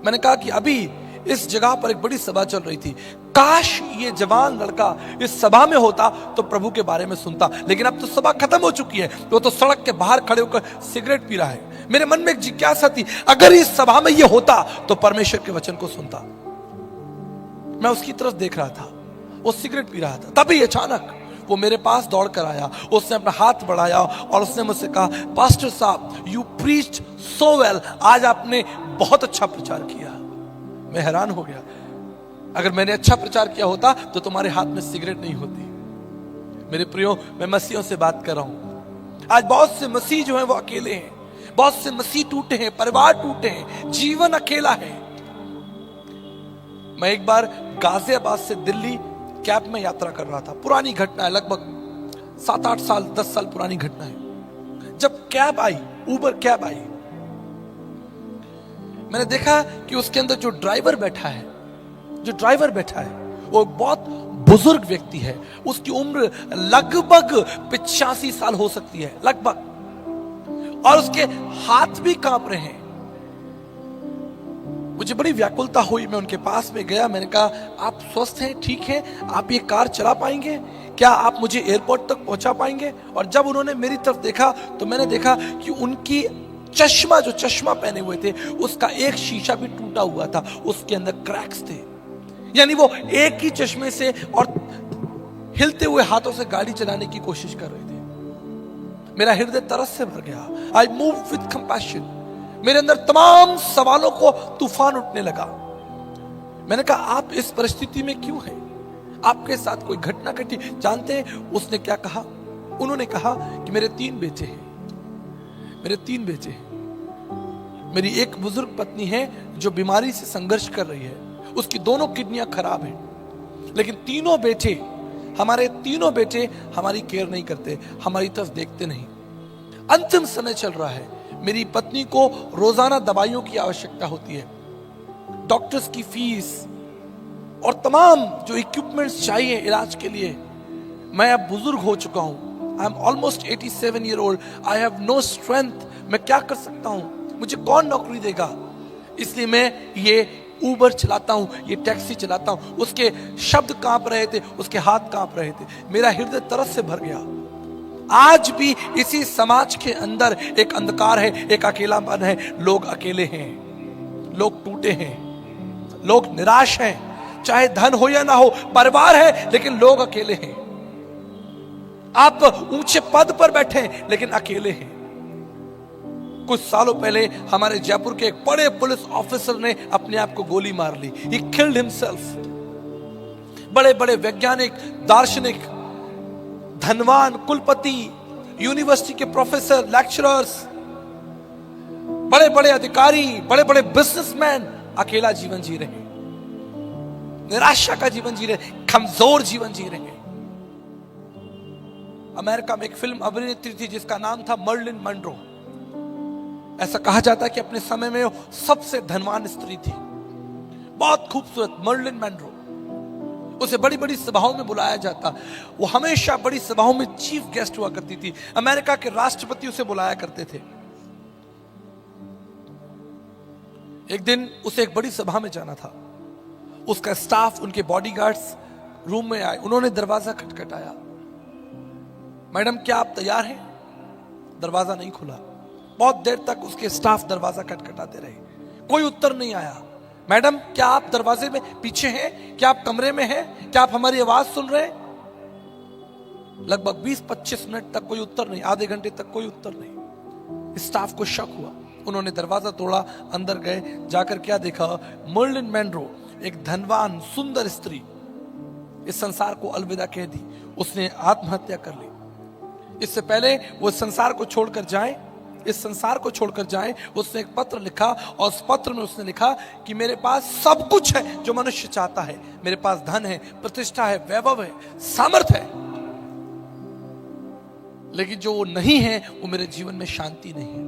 S1: मैंने कहा कि अभी इस जगह पर एक बड़ी सभा चल रही थी, काश ये जवान लड़का इस सभा में होता तो प्रभु के बारे में सुनता, लेकिन अब तो सभा खत्म हो चुकी है, वो तो सड़क के बाहर खड़े होकर सिगरेट पी रहा है। मेरे मन में एक जिज्ञासा थी, अगर इस सभा में ये होता तो परमेश्वर के वचन को सुनता। मैं उसकी तरफ देख रहा था, वो सिगरेट पी रहा था। तभी अचानक वो मेरे पास दौड़ कर आया, उसने अपना हाथ बढ़ाया और उसने मुझसे कहा, पास्टर साहब, यू प्रीच्ड सो वेल, आज आपने बहुत अच्छा प्रचार किया। मैं हैरान हो गया, अगर मैंने अच्छा प्रचार किया होता तो तुम्हारे हाथ में सिगरेट नहीं होती। मेरे प्रियो, मैं मसीहों से बात कर रहा हूं। आज बहुत से मसीह जो हैं वो अकेले हैं, बहुत से मसीह टूटे हैं, परिवार टूटे हैं, जीवन अकेला है। मैं एक बार गाजियाबाद से दिल्ली कैब में यात्रा कर रहा था। पुरानी घटना है, लगभग 7-8 साल 10 साल पुरानी घटना है। जब cab I, Uber cab I, मैंने देखा कि उसके अंदर जो ड्राइवर बैठा है वो बहुत बुजुर्ग व्यक्ति है। उसकी उम्र लगभग 85 साल हो सकती है, लगभग, और उसके हाथ भी कांप रहे हैं। मुझे बड़ी व्याकुलता हुई। मैं उनके पास में गया, मैंने कहा, आप स्वस्थ हैं, ठीक हैं, आप ये कार चला पाएंगे? क्या आप मुझे एयरपोर्ट तक पहुंचा पाएंगे? और जब उन्होंने मेरी तरफ देखा तो मैंने देखा कि उनकी चश्मा पहने हुए थे, उसका एक शीशा भी टूटा हुआ था, उसके अंदर क्रैक्स थे। यानी वो एक ही चश्मे से और हिलते हुए हाथों से गाड़ी चलाने की कोशिश कर रहे थे। मेरा हृदय तरस से भर गया। I move with compassion. मेरे अंदर तमाम सवालों को तूफान उठने लगा। मैंने कहा, आप इस परिस्थिति में क्यों हैं? आपके साथ कोई घटना घटी? जानते हैं उसने क्या कहा? उन्होंने कहा कि मेरे 3 बेटे हैं। मेरी एक बुजुर्ग पत्नी है जो बीमारी से संघर्ष कर रही है, उसकी दोनों किडनियां खराब हैं, लेकिन हमारे तीनों बेटे हमारी केयर नहीं करते, हमारी तरफ देखते नहीं। अंतिम समय चल रहा है, मेरी पत्नी को रोजाना दवाइयों की आवश्यकता होती है, डॉक्टर्स की फीस और तमाम जो इक्विपमेंट्स चाहिए इलाज के लिए। मैं अब बुजुर्ग हो चुका हूं, I am almost 87 year old, I have no strength. मैं क्या कर सकता हूं? मुझे कौन नौकरी देगा? इसलिए मैं ये ऊबर चलाता हूं, ये टैक्सी चलाता हूं, उसके शब्द कांप रहे थे, उसके हाथ कांप रहे थे, मेरा हृदय तरस से भर गया। आज भी इसी समाज के अंदर एक अंधकार है, एक अकेलापन है, लोग अकेले हैं, लोग टूटे हैं, लोग निराश हैं, चाहे धन हो या ना हो, परिवार है लेकिन लोग अकेले हैं। आप ऊंचे पद पर बैठे हैं लेकिन अकेले हैं। कुछ सालों पहले हमारे जयपुर के एक बड़े पुलिस ऑफिसर ने अपने आप को गोली मार ली। He killed himself। बड़े बड़े वैज्ञानिक, दार्शनिक, धनवान, कुलपति, यूनिवर्सिटी के प्रोफेसर, लेक्चरर्स, बड़े बड़े अधिकारी, बड़े बड़े बिजनेसमैन अकेला जीवन जी रहे हैं, निराशा का जीवन जी रहे हैं, कमजोर जीवन जी रहे हैं। अमेरिका में एक फिल्म अभिनेत्री थी जिसका नाम था मर्लिन मनरो। ऐसा कहा जाता है कि अपने समय में वो सबसे धनवान स्त्री थी, बहुत खूबसूरत मर्लिन मनरो। उसे बड़ी बड़ी सभाओं में बुलाया जाता, वो हमेशा बड़ी सभाओं में चीफ गेस्ट हुआ करती थी। अमेरिका के राष्ट्रपति उसे बुलाया करते थे। एक दिन उसे एक बड़ी सभा में जाना था। उसका स्टाफ, उनके बॉडीगार्ड्स रूम में आए, उन्होंने दरवाजा खटखटाया। मैडम क्या आप तैयार हैं? दरवाजा नहीं खुला। बहुत देर तक उसके स्टाफ दरवाजा खटखटाते रहे, कोई उत्तर नहीं आया। मैडम क्या आप दरवाजे में पीछे हैं? क्या आप कमरे में हैं? क्या आप हमारी आवाज सुन रहे हैं? लगभग 20-25 मिनट तक कोई उत्तर नहीं, आधे घंटे तक कोई उत्तर नहीं। स्टाफ को शक हुआ, उन्होंने दरवाजा तोड़ा, अंदर गए, जाकर क्या देखा? मर्लिन मनरो, एक धनवान सुंदर स्त्री, इस संसार को अलविदा कह दी। उसने आत्महत्या कर ली। इससे पहले वो संसार को छोड़कर जाए, इस संसार को छोड़कर जाए, उसने एक पत्र लिखा और उस पत्र में उसने लिखा कि मेरे पास सब कुछ है जो मनुष्य चाहता है। मेरे पास धन है, प्रतिष्ठा है, वैभव है, सामर्थ्य है, लेकिन जो वो नहीं है वो मेरे जीवन में शांति नहीं है।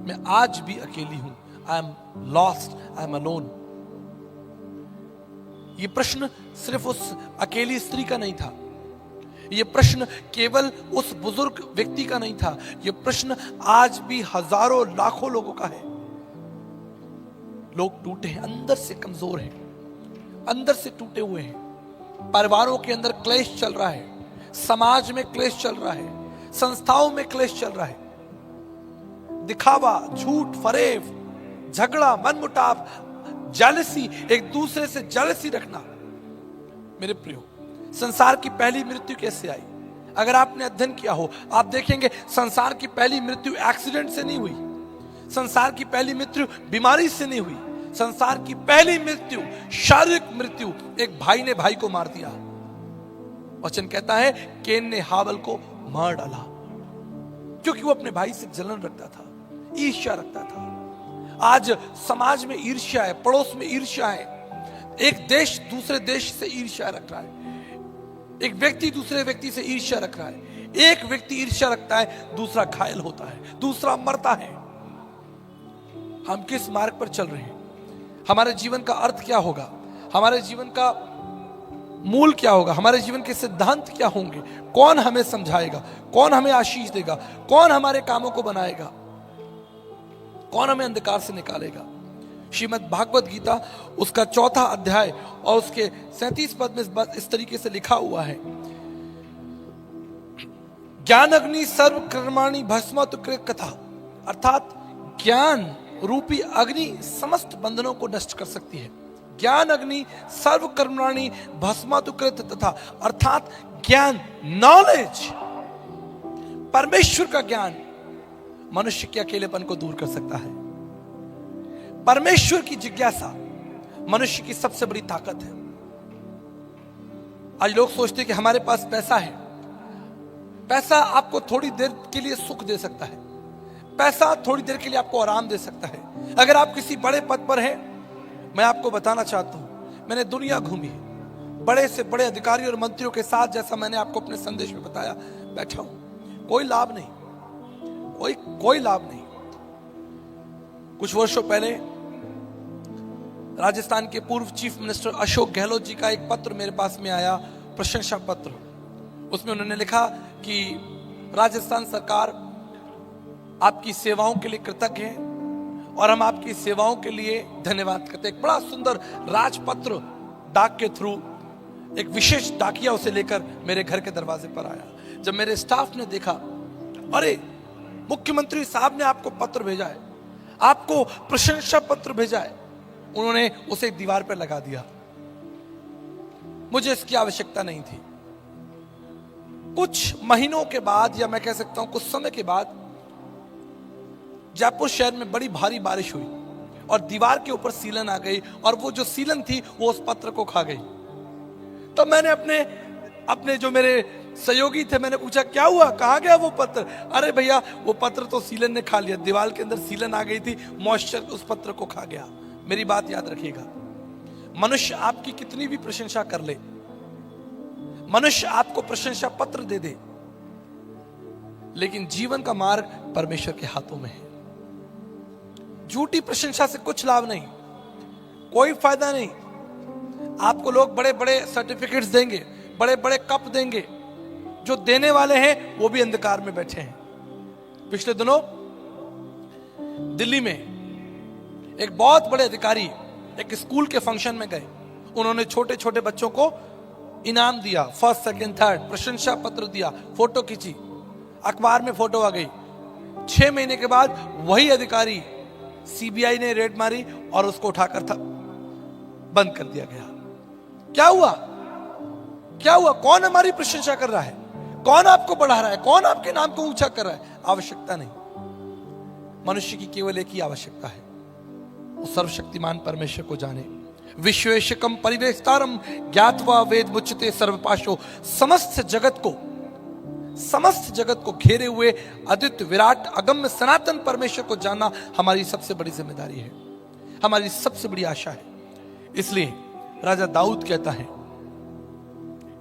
S1: मैं आज भी अकेली हूं। I am lost, I am alone. ये प्रश्न सिर्फ उस अकेली स्त्री का नहीं था, ये प्रश्न केवल उस बुजुर्ग व्यक्ति का नहीं था, ये प्रश्न आज भी हजारों लाखों लोगों का है। लोग टूटे हैं, अंदर से कमजोर हैं, अंदर से टूटे हुए हैं। परिवारों के अंदर क्लेश चल रहा है, समाज में क्लेश चल रहा है, संस्थाओं में क्लेश चल रहा है। दिखावा, झूठ, फरेब, झगड़ा, मनमुटाव, जेलसी, एक दूसरे से जेलसी रखना। मेरे प्रियो, संसार की पहली मृत्यु कैसे आई? अगर आपने अध्ययन किया हो, आप देखेंगे संसार की पहली मृत्यु एक्सीडेंट से नहीं हुई, संसार की पहली मृत्यु बीमारी से नहीं हुई, संसार की पहली मृत्यु, शारीरिक मृत्यु, एक भाई ने भाई को मार दिया। वचन कहता है केन ने हाबल को मार डाला, क्योंकि वो अपने भाई से जलन रखता था, ईर्ष्या रखता था। आज समाज में ईर्ष्या है, पड़ोस में ईर्ष्या है, एक देश दूसरे देश से ईर्ष्या रख रहा है, एक व्यक्ति दूसरे व्यक्ति से ईर्ष्या रख रहा है, एक व्यक्ति ईर्ष्या रखता है, दूसरा घायल होता है, दूसरा मरता है। हम किस मार्ग पर चल रहे हैं? हमारे जीवन का अर्थ क्या होगा? हमारे जीवन का मूल क्या होगा? हमारे जीवन के सिद्धांत क्या होंगे? कौन हमें समझाएगा? कौन हमें आशीष देगा? कौन हमारे कामों को बनाएगा? कौन हमें अंधकार से निकालेगा? श्रीमद् भागवत गीता उसका 4था अध्याय और उसके 37 पद में इस तरीके से लिखा हुआ है, ज्ञान अग्नि सर्व कर्माणि भस्मातु कृत कथा, अर्थात ज्ञान रूपी अग्नि समस्त बंधनों को नष्ट कर सकती है। ज्ञान अग्नि सर्व कर्माणि भस्मातु कृत तथा, अर्थात ज्ञान, नॉलेज, परमेश्वर का ज्ञान मनुष्य के अकेलेपन को दूर कर सकता है। परमेश्वर की जिज्ञासा मनुष्य की सबसे बड़ी ताकत है। आज लोग सोचते हैं कि हमारे पास पैसा है, पैसा आपको थोड़ी देर के लिए सुख दे सकता है, पैसा थोड़ी देर के लिए आपको आराम दे सकता है। अगर आप किसी बड़े पद पर हैं, मैं आपको बताना चाहता हूं, मैंने दुनिया घूमी है, बड़े से बड़े अधिकारी और मंत्रियों के साथ, जैसा मैंने आपको अपने संदेश में बताया, बैठा हूं, कोई लाभ नहीं, कोई लाभ नहीं। कुछ वर्षों पहले राजस्थान के पूर्व चीफ मिनिस्टर अशोक गहलोत जी का एक पत्र मेरे पास में आया, प्रशंसा पत्र। उसमें उन्होंने लिखा कि राजस्थान सरकार आपकी सेवाओं के लिए कृतज्ञ है, और हम आपकी सेवाओं के लिए धन्यवाद करते हैं। एक बड़ा सुंदर राजपत्र डाक के थ्रू एक विशेष डाकिया उसे लेकर मेरे घर के दरवाजे पर आया। जब मेरे स्टाफ ने देखा, अरे मुख्यमंत्री साहब ने आपको पत्र भेजा है, आपको प्रशंसा पत्र भेजा है, उन्होंने उसे दीवार पर लगा दिया। मुझे इसकी आवश्यकता नहीं थी। कुछ महीनों के बाद, या मैं कह सकता हूं कुछ समय के बाद, जयपुर शहर में बड़ी भारी बारिश हुई और दीवार के ऊपर सीलन आ गई, और वो जो सीलन थी वो उस पत्र को खा गई। तो मैंने अपने जो मेरे सहयोगी थे, मैंने पूछा क्या हुआ, कहाँ गया वो पत्र? अरे भैया वो पत्र तो सीलन ने खा लिया, दीवार के अंदर सीलन आ गई थी, मॉइस्चर उस पत्र को खा गया। मेरी बात याद रखिएगा, मनुष्य आपकी कितनी भी प्रशंसा कर ले, मनुष्य आपको प्रशंसा पत्र दे दे, लेकिन जीवन का मार्ग परमेश्वर के हाथों में है। झूठी प्रशंसा से कुछ लाभ नहीं, कोई फायदा नहीं। आपको लोग बड़े बड़े सर्टिफिकेट्स देंगे, बड़े बड़े कप देंगे, जो देने वाले हैं वो भी अंधकार में बैठे हैं। पिछले दिनों दिल्ली में एक बहुत बड़े अधिकारी एक स्कूल के फंक्शन में गए। उन्होंने छोटे छोटे बच्चों को इनाम दिया, फर्स्ट सेकंड थर्ड, प्रशंसा पत्र दिया, फोटो खींची, अखबार में फोटो आ गई। 6 महीने के बाद वही अधिकारी, सीबीआई ने रेड मारी और उसको उठाकर था बंद कर दिया गया। क्या हुआ? क्या हुआ? कौन हमारी प्रशंसा कर रहा है? कौन आपको बढ़ा रहा है? कौन आपके नाम को ऊंचा कर रहा है? आवश्यकता नहीं। मनुष्य की केवल एक ही आवश्यकता है, वो सर्वशक्तिमान परमेश्वर को जाने। विश्वेशकम परिवेष्टारम ज्ञात्वा वेद मुच्यते सर्वपाशो। समस्त जगत को घेरे हुए अद्वितीय विराट अगम्य सनातन परमेश्वर को जानना हमारी सबसे बड़ी जिम्मेदारी है, हमारी सबसे बड़ी आशा है। इसलिए राजा दाऊद कहता है,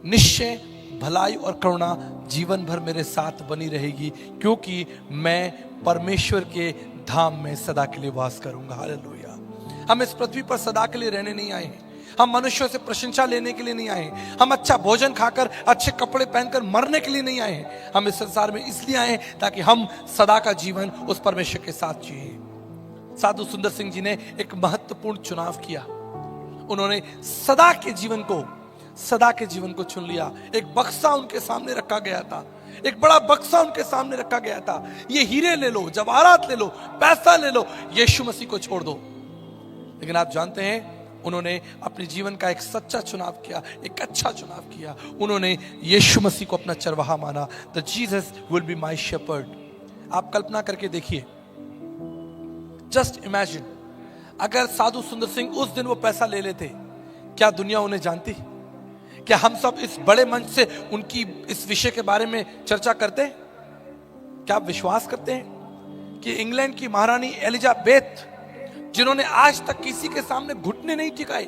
S1: निश्चय भलाई और करुणा जीवन भर मेरे साथ बनी रहेगी, क्योंकि मैं परमेश्वर के धाम में सदा के लिए वास करूंगा। हालेलुया। हम इस पृथ्वी पर सदा के लिए रहने नहीं आए हैं। हम मनुष्यों से प्रशंसा लेने के लिए नहीं आए हैं। हम अच्छा भोजन खाकर, अच्छे कपड़े पहनकर मरने के लिए नहीं आए हैं। हम इस संसार में इसलिए आए हैं ताकि हम सदा का जीवन उस परमेश्वर के साथ जिए। साधु सुंदर सिंह जी ने एक महत्वपूर्ण चुनाव किया। उन्होंने सदा के जीवन को चुन लिया। एक बक्सा उनके सामने रखा गया था, एक बड़ा बक्सा उनके सामने रखा गया था। ये हीरे ले लो, जवाहरात ले लो, पैसा ले लो, यीशु मसीह को छोड़ दो। लेकिन आप जानते हैं, उन्होंने अपने जीवन का एक सच्चा चुनाव किया, एक अच्छा चुनाव किया। उन्होंने यीशु मसीह को अपना चरवाहा माना। The Jesus will be my shepherd. आप कल्पना करके देखिए, जस्ट इमेजिन, अगर साधु सुंदर सिंह उस दिन वो पैसा ले लेते, क्या दुनिया उन्हें जानती? क्या हम सब इस बड़े मंच से उनकी इस विषय के बारे में चर्चा करते? क्या आप विश्वास करते हैं कि इंग्लैंड की महारानी एलिजाबेथ, जिन्होंने आज तक किसी के सामने घुटने नहीं टिकाए,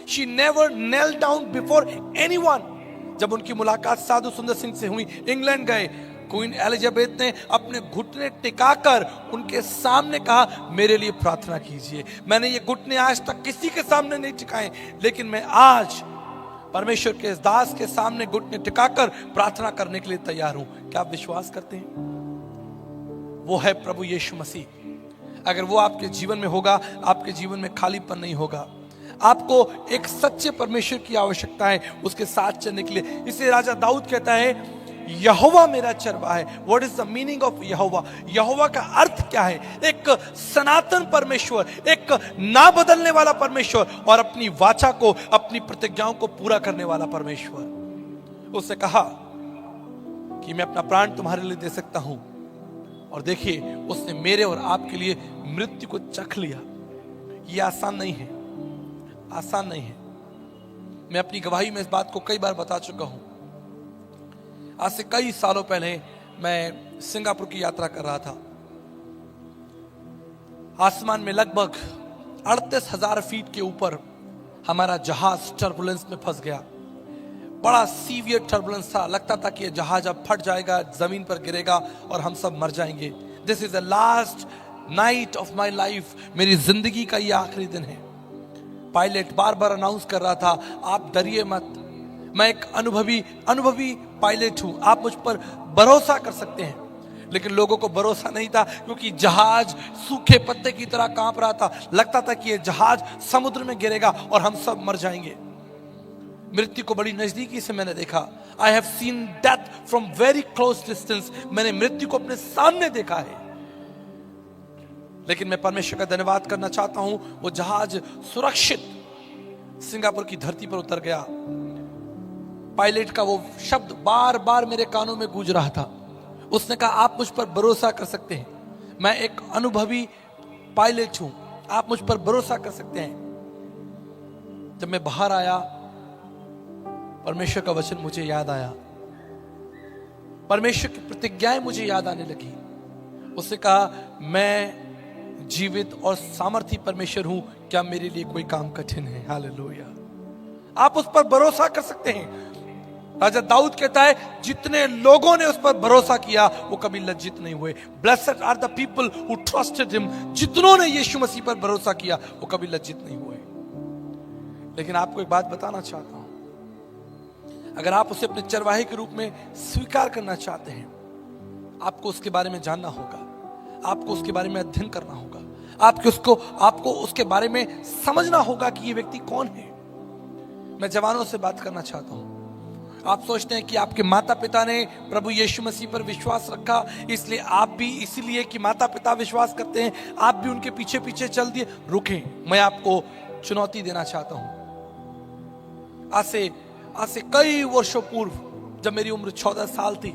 S1: she never knelt down before anyone, जब उनकी मुलाकात साधु सुंदर सिंह से हुई, इंग्लैंड गए, क्वीन एलिजाबेथ ने अपने घुटने टिकाकर उनके सामने कहा, मेरे लिए प्रार्थना कीजिए। मैंने ये घुटने आज तक किसी के सामने नहीं टिकाए, लेकिन मैं आज परमेश्वर के इस दास के सामने घुटने टिकाकर प्रार्थना करने के लिए तैयार हूं। क्या आप विश्वास करते हैं? वो है प्रभु यीशु मसीह। अगर वो आपके जीवन में होगा, आपके जीवन में खालीपन नहीं होगा। आपको एक सच्चे परमेश्वर की आवश्यकता है उसके साथ चलने के लिए। इसलिए राजा दाऊद कहता है, यहोवा मेरा चरवाहा है। What is the meaning of यहोवा? यहोवा का अर्थ क्या है? एक सनातन परमेश्वर, एक ना बदलने वाला परमेश्वर, और अपनी वाचा को, अपनी प्रतिज्ञाओं को पूरा करने वाला परमेश्वर। उसने कहा कि मैं अपना प्राण तुम्हारे लिए दे सकता हूं, और देखिए उसने मेरे और आपके लिए मृत्यु को चख लिया। ये आसान नहीं है, आसान नहीं है। मैं अपनी गवाही में इस बात को कई बार बता चुका हूं। आज से कई सालों पहले मैं सिंगापुर की यात्रा कर रहा था। आसमान में लगभग 38,000 फीट के ऊपर हमारा जहाज टर्बुलेंस में फंस गया। बड़ा सीवियर टर्बुलेंस था। लगता था कि यह जहाज अब फट जाएगा, जमीन पर गिरेगा और हम सब मर जाएंगे। This is the last night of my life. मेरी जिंदगी का यह आखिरी दिन है। पायलट बार बार अनाउंस कर रहा था, आप डरिए मत, मैं एक अनुभवी पायलट हूं, आप मुझ पर भरोसा कर सकते हैं। लेकिन लोगों को भरोसा नहीं था, क्योंकि जहाज सूखे पत्ते की तरह कांप रहा था। लगता था कि यह जहाज समुद्र में गिरेगा और हम सब मर जाएंगे। मृत्यु को बड़ी नजदीकी से मैंने देखा। I have seen death from very close distance. मैंने मृत्यु को अपने सामने देखा है। लेकिन मैं परमेश्वर का धन्यवाद करना चाहता हूं, वो जहाज सुरक्षित सिंगापुर की धरती पर उतर गया। पायलट का वो शब्द बार बार मेरे कानों में गूंज रहा था। उसने कहा, आप मुझ पर भरोसा कर सकते हैं, मैं एक अनुभवी पायलट हूं, आप मुझ पर भरोसा कर सकते हैं। जब मैं बाहर आया, परमेश्वर का वचन मुझे याद आया, परमेश्वर की प्रतिज्ञाएं मुझे याद आने लगी। उसने कहा, मैं जीवित और सामर्थी परमेश्वर हूं, क्या मेरे लिए कोई काम कठिन है? हालेलुया। आप उस पर भरोसा कर सकते हैं। राजा दाऊद कहता है, जितने लोगों ने उस पर भरोसा किया वो कभी लज्जित नहीं हुए। Blessed are the people who trusted him. जितनों ने यीशु मसीह पर भरोसा किया वो कभी लज्जित नहीं हुए। लेकिन आपको एक बात बताना चाहता हूं, अगर आप उसे अपने चरवाहे के रूप में स्वीकार करना चाहते हैं, आपको उसके बारे में जानना होगा, आपको उसके बारे में अध्ययन करना होगा, आपको उसके बारे में समझना होगा कि ये व्यक्ति कौन है। मैं जवानों से बात करना चाहता हूं। आप सोचते हैं कि आपके माता पिता ने प्रभु यीशु मसीह पर विश्वास रखा, इसलिए आप भी, इसीलिए कि माता पिता विश्वास करते हैं, आप भी उनके पीछे पीछे चल दिए। रुकें, मैं आपको चुनौती देना चाहता हूं। आज से कई वर्षों पूर्व, जब मेरी उम्र 14 साल थी,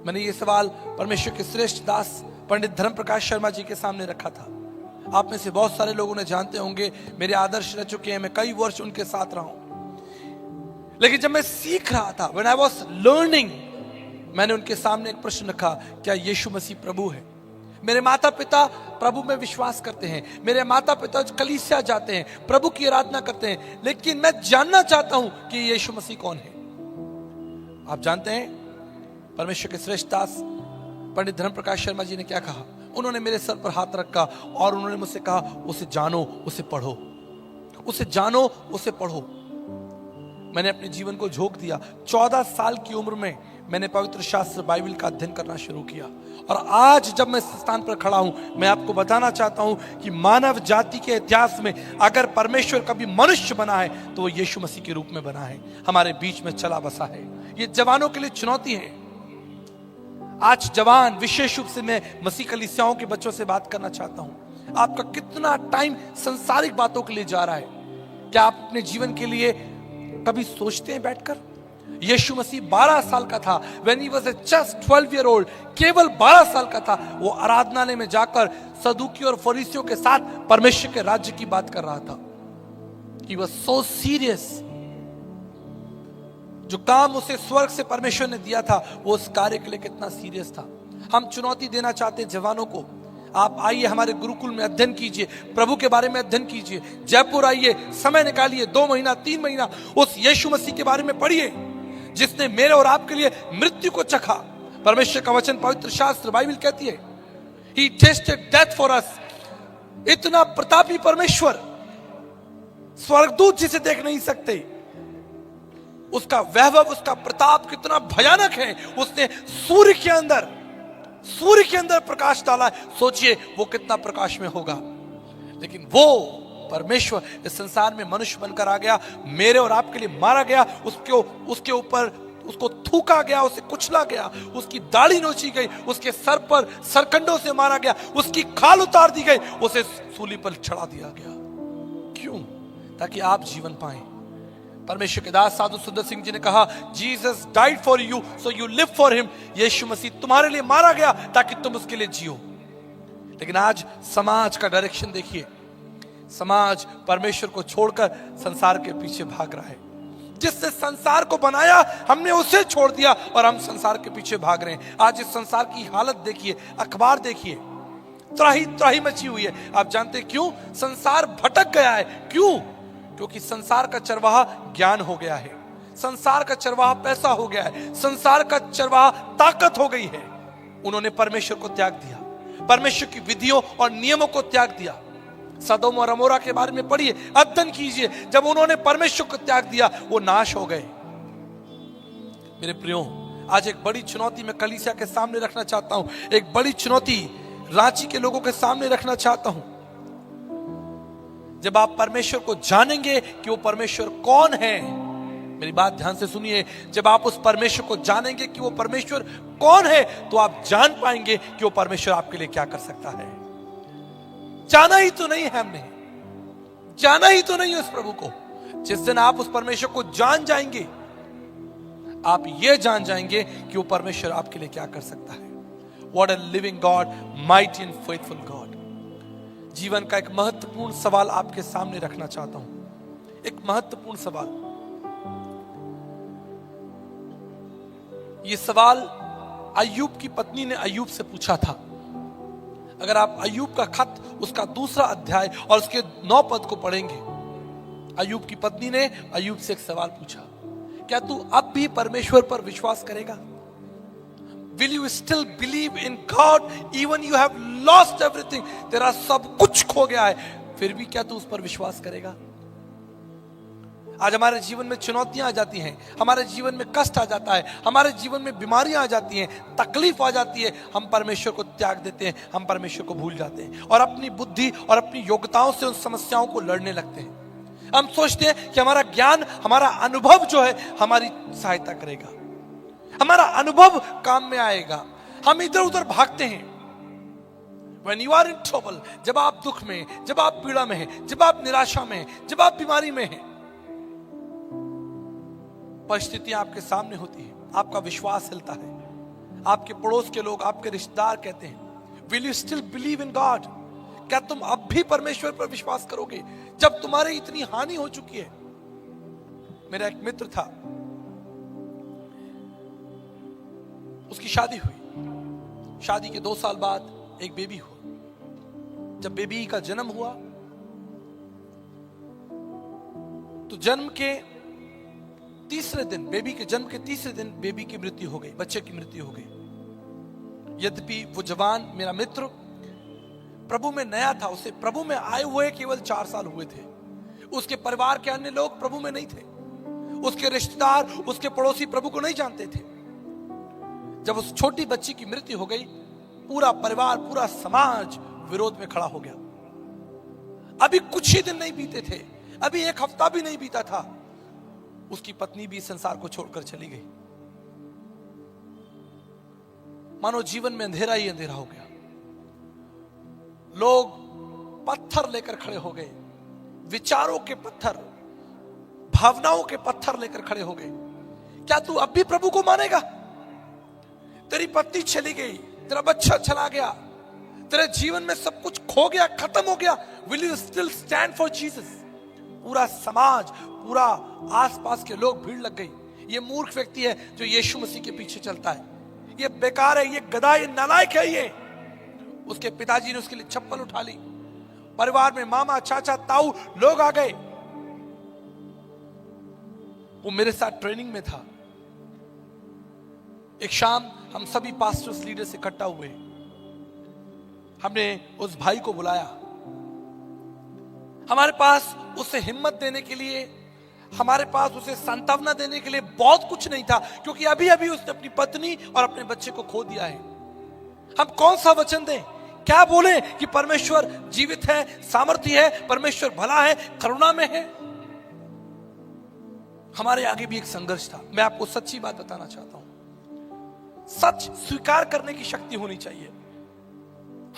S1: मैंने ये सवाल परमेश्वर के श्रेष्ठ दास पंडित धर्म प्रकाश शर्मा जी के सामने रखा था। आप में से बहुत सारे लोग उन्हें जानते होंगे, मेरे आदर्श रह चुके हैं, मैं कई वर्ष उनके साथ रहा हूं। लेकिन जब मैं सीख रहा था, when I was learning, मैंने उनके सामने एक प्रश्न रखा, क्या यीशु मसीह प्रभु है? मेरे माता पिता प्रभु में विश्वास करते हैं, मेरे माता पिता कलीसिया जाते हैं, प्रभु की आराधना करते हैं, लेकिन मैं जानना चाहता हूं कि यीशु मसीह कौन है। आप जानते हैं परमेश्वर के श्रेष्ठ दास पंडित धर्म प्रकाश शर्मा जी ने क्या कहा? उन्होंने मेरे सर पर हाथ रखा और उन्होंने मुझसे कहा, उसे जानो, उसे पढ़ो, उसे जानो, उसे पढ़ो। मैंने अपने जीवन को झोंक दिया। 14 साल की उम्र में मैंने पवित्र शास्त्र बाइबल का अध्ययन करना शुरू किया, और आज जब मैं इस स्थान पर खड़ा हूं, मैं आपको बताना चाहता हूं कि मानव जाति के इतिहास में अगर परमेश्वर कभी मनुष्य बना है तो वो यीशु मसीह के रूप में बना है, हमारे बीच में चला बसा है। ये जवानों के लिए चुनौती है। आज जवान, विशेष रूप से मैं मसीह कलीसियाओं के बच्चों से बात करना चाहता हूं, आपका कितना टाइम संसारिक बातों के लिए जा रहा है? क्या आप अपने जीवन के लिए कभी सोचते हैं बैठकर? यीशु मसीह 12 साल का था, when he was just 12 year old, केवल 12 साल का था, वो आराधनालय में जाकर सदूकी और फरीसियों के साथ परमेश्वर के राज्य की बात कर रहा था। He was so serious। जो काम उसे स्वर्ग से परमेश्वर ने दिया था, वो उस कार्य के लिए कितना सीरियस था। हम चुनौती देना चाहते हैं जवानों को, आप आइए हमारे गुरुकुल में अध्ययन कीजिए, प्रभु के बारे में अध्ययन कीजिए। जयपुर आइए, समय निकालिए, 2 महीना 3 महीना उस यीशु मसीह के बारे में पढ़िए, जिसने मेरे और आपके लिए मृत्यु को चखा। परमेश्वर का वचन, पवित्र शास्त्र बाइबल कहती है, He tasted death for us। इतना प्रतापी परमेश्वर, स्वर्गदूत जिसे देख नहीं सकते, उसका वैभव, उसका प्रताप कितना भयानक है। उसने सूर्य के अंदर प्रकाश डाला है, सोचिए वो कितना प्रकाश में होगा। लेकिन वो परमेश्वर इस संसार में मनुष्य बनकर आ गया, मेरे और आपके लिए मारा गया, उसके ऊपर उसको थूका गया, उसे कुचला गया, उसकी दाढ़ी नोची गई, उसके सर पर सरकंडों से मारा गया, उसकी खाल उतार दी गई, उसे सूली पर चढ़ा दिया गया। क्यों? ताकि आप जीवन पाएं। परमेश्वर के दास साधु सुंदर सिंह जी ने कहा, Jesus died for you so you live for him. यीशु मसीह तुम्हारे लिए मारा गया ताकि तुम उसके लिए जियो। लेकिन आज समाज का डायरेक्शन देखिए, समाज परमेश्वर को छोड़कर संसार के पीछे भाग रहा है। जिसने संसार को बनाया, हमने उसे छोड़ दिया और हम संसार के पीछे भाग रहे हैं। आज इस संसार की हालत देखिए, अखबार देखिए, त्राही त्राही मची हुई है। आप जानते हैं क्यों? संसार भटक गया है। क्यों? क्योंकि संसार का चरवाहा ज्ञान हो गया है, संसार का चरवाहा पैसा हो गया है, संसार का चरवाहा ताकत हो गई है। उन्होंने परमेश्वर को त्याग दिया, परमेश्वर की विधियों और नियमों को त्याग दिया। सदोम और अमोरा के बारे में पढ़िए, अध्ययन कीजिए। जब उन्होंने परमेश्वर को त्याग दिया, वो नाश हो गए। मेरे प्रियो, आज एक बड़ी चुनौती मैं कलीसिया के सामने रखना चाहता हूं, एक बड़ी चुनौती रांची के लोगों के सामने रखना चाहता हूं। जब आप परमेश्वर को जानेंगे कि वो परमेश्वर कौन है, मेरी बात ध्यान से सुनिए, जब आप उस परमेश्वर को जानेंगे कि वो परमेश्वर कौन है, तो आप जान पाएंगे कि वो परमेश्वर आपके लिए क्या कर सकता है। जाना ही तो नहीं है हमने, जाना ही तो नहीं है उस प्रभु को। जिस दिन आप उस परमेश्वर को जान जाएंगे, आप ये जान जाएंगे कि वो परमेश्वर आपके लिए क्या कर सकता है। What a living God, mighty and faithful God। जीवन का एक महत्वपूर्ण सवाल आपके सामने रखना चाहता हूं, एक महत्वपूर्ण सवाल। यह सवाल अय्यूब की पत्नी ने अय्यूब से पूछा था। अगर आप अय्यूब का खत उसका 2 अध्याय और उसके 9 पद को पढ़ेंगे, अय्यूब की पत्नी ने अय्यूब से एक सवाल पूछा, क्या तू अब भी परमेश्वर पर विश्वास करेगा? Will you still believe in God even you have lost everything? तेरा सब कुछ खो गया है, फिर भी क्या तू उस पर विश्वास करेगा? आज हमारे जीवन में चुनौतियां आ जाती हैं, हमारे जीवन में कष्ट आ जाता है, हमारे जीवन में बीमारियां आ जाती हैं, तकलीफ आ जाती है, हम परमेश्वर को त्याग देते हैं, हम परमेश्वर को भूल जाते हैं और अपनी बुद्धि और अपनी योग्यताओं से उन समस्याओं को लड़ने लगते हैं। हम सोचते हैं कि हमारा ज्ञान, हमारा अनुभव जो है हमारी सहायता करेगा, हमारा अनुभव काम में आएगा। हम इधर उधर भागते हैं। When you are in trouble, जब आप दुख में, जब आप पीड़ा में हैं, जब आप निराशा में हैं, जब आप बीमारी में हैं, परिस्थितियां आपके सामने होती है, आपका विश्वास हिलता है, आपके पड़ोस के लोग, आपके रिश्तेदार कहते हैं, Will you still believe in God? क्या तुम अब भी परमेश्वर पर विश्वास करोगे जब तुम्हारी इतनी हानि हो चुकी है? मेरा एक मित्र था, उसकी शादी हुई, शादी के 2 साल बाद एक बेबी हुआ। जब बेबी का जन्म हुआ तो जन्म के तीसरे दिन, बेबी के जन्म के तीसरे दिन बेबी की मृत्यु हो गई, बच्चे की मृत्यु हो गई। यद्यपि वो जवान मेरा मित्र प्रभु में नया था, उसे प्रभु में आए हुए केवल 4 साल हुए थे, उसके परिवार के अन्य लोग प्रभु में नहीं थे, उसके रिश्तेदार, उसके पड़ोसी प्रभु को नहीं जानते थे। जब उस छोटी बच्ची की मृत्यु हो गई, पूरा परिवार, पूरा समाज विरोध में खड़ा हो गया। अभी कुछ ही दिन नहीं बीते थे, अभी 1 हफ्ता भी नहीं बीता था, उसकी पत्नी भी संसार को छोड़कर चली गई। मानो जीवन में अंधेरा ही अंधेरा हो गया। लोग पत्थर लेकर खड़े हो गए, विचारों के पत्थर, भावनाओं के पत्थर लेकर खड़े हो गए। क्या तू अब भी प्रभु को मानेगा? तेरी पत्नी चली गई, तेरा बच्चा चला गया, तेरे जीवन में सब कुछ खो गया, खत्म हो गया। Will you still stand for Jesus? पूरा समाज, पूरा आसपास के लोग भीड़ लग गई। ये मूर्ख व्यक्ति है जो यीशु मसीह के पीछे चलता है, ये बेकार है, ये गधा, ये नालायक है। ये उसके पिताजी ने उसके लिए चप्पल उठा ली। परिवार में मामा, चाचा, ताऊ लोग आ गए। वो मेरे साथ ट्रेनिंग में था। एक शाम हम सभी पास्टर्स लीडर्स इकट्ठा हुए। हमने उस भाई को बुलाया। हमारे पास उसे हिम्मत देने के लिए, हमारे पास उसे सांत्वना देने के लिए बहुत कुछ नहीं था, क्योंकि अभी अभी उसने अपनी पत्नी और अपने बच्चे को खो दिया है। हम कौन सा वचन दें? क्या बोले कि परमेश्वर जीवित है, सामर्थ्य है, परमेश्वर भला है, करुणा में है? हमारे आगे भी एक संघर्ष था। मैं आपको सच्ची बात बताना चाहता हूं, सच स्वीकार करने की शक्ति होनी चाहिए।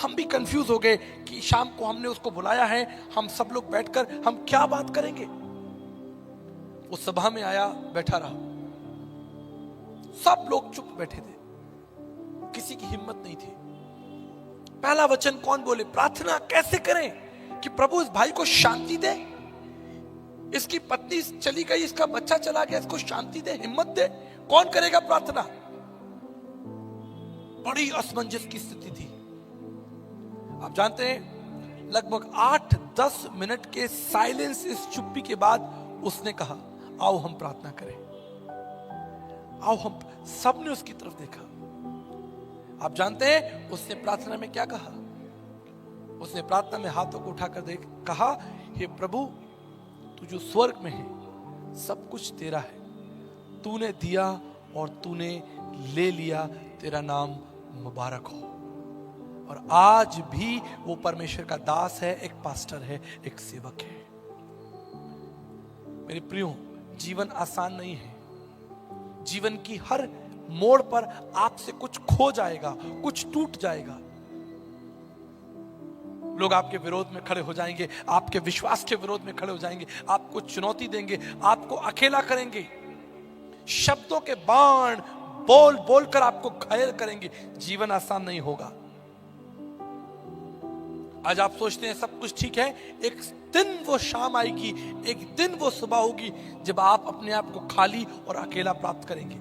S1: हम भी कंफ्यूज हो गए कि शाम को हमने उसको बुलाया है, हम सब लोग बैठकर हम क्या बात करेंगे। वो सभा में आया, बैठा रहा, सब लोग चुप बैठे थे, किसी की हिम्मत नहीं थी। पहला वचन कौन बोले? प्रार्थना कैसे करें कि प्रभु इस भाई को शांति दे, इसकी पत्नी चली गई, इसका बच्चा चला गया, इसको शांति दे, हिम्मत दे। कौन करेगा प्रार्थना? बड़ी असमंजस की स्थिति थी। आप जानते हैं, लगभग 8-10 मिनट के साइलेंस, इस चुप्पी के बाद उसने कहा, आओ हम प्रार्थना करें, आओ हम। सबने उसकी तरफ देखा। आप जानते हैं उसने प्रार्थना में क्या कहा? उसने प्रार्थना में हाथों को उठाकर कहा, हे प्रभु, तू जो स्वर्ग में है, सब कुछ तेरा है, तूने दिया और तूने ले लिया, तेरा नाम मुबारक हो। और आज भी वो परमेश्वर का दास है, एक पास्टर है, एक सेवक है। मेरे प्रियो, जीवन आसान नहीं है। जीवन की हर मोड़ पर आपसे कुछ खो जाएगा, कुछ टूट जाएगा। लोग आपके विरोध में खड़े हो जाएंगे, आपके विश्वास के विरोध में खड़े हो जाएंगे, आपको चुनौती देंगे, आपको अकेला करेंगे, शब्दों के बाण बोल बोल कर आपको घायल करेंगे। जीवन आसान नहीं होगा। आज आप सोचते हैं सब कुछ ठीक है, एक दिन वो शाम आएगी, एक दिन वो सुबह होगी जब आप अपने आप को खाली और अकेला प्राप्त करेंगे।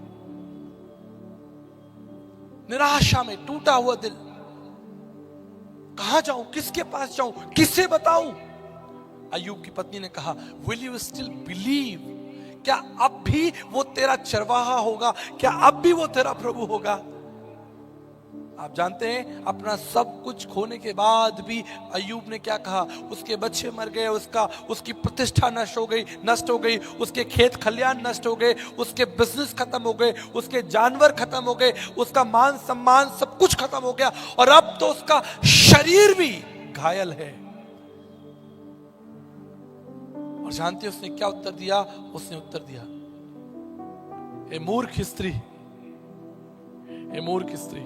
S1: निराशा में टूटा हुआ दिल, कहां जाऊं, किसके पास जाऊं, किससे बताऊं। अय्यूब की पत्नी ने कहा, विल यू स्टिल बिलीव? क्या अब भी वो तेरा चरवाहा होगा? क्या अब भी वो तेरा प्रभु होगा? आप जानते हैं, अपना सब कुछ खोने के बाद भी अय्यूब ने क्या कहा? उसके बच्चे मर गए, उसकी प्रतिष्ठा नष्ट हो गई, उसके खेत खलियान नष्ट हो गए, उसके बिजनेस खत्म हो गए, उसके जानवर खत्म हो गए, उसका मान सम्मान सब कुछ खत्म हो गया, और अब तो उसका शरीर भी घायल है। और जानते हैं उसने क्या उत्तर दिया? उसने उत्तर दिया, ए मूर्ख स्त्री, ए मूर्ख स्त्री,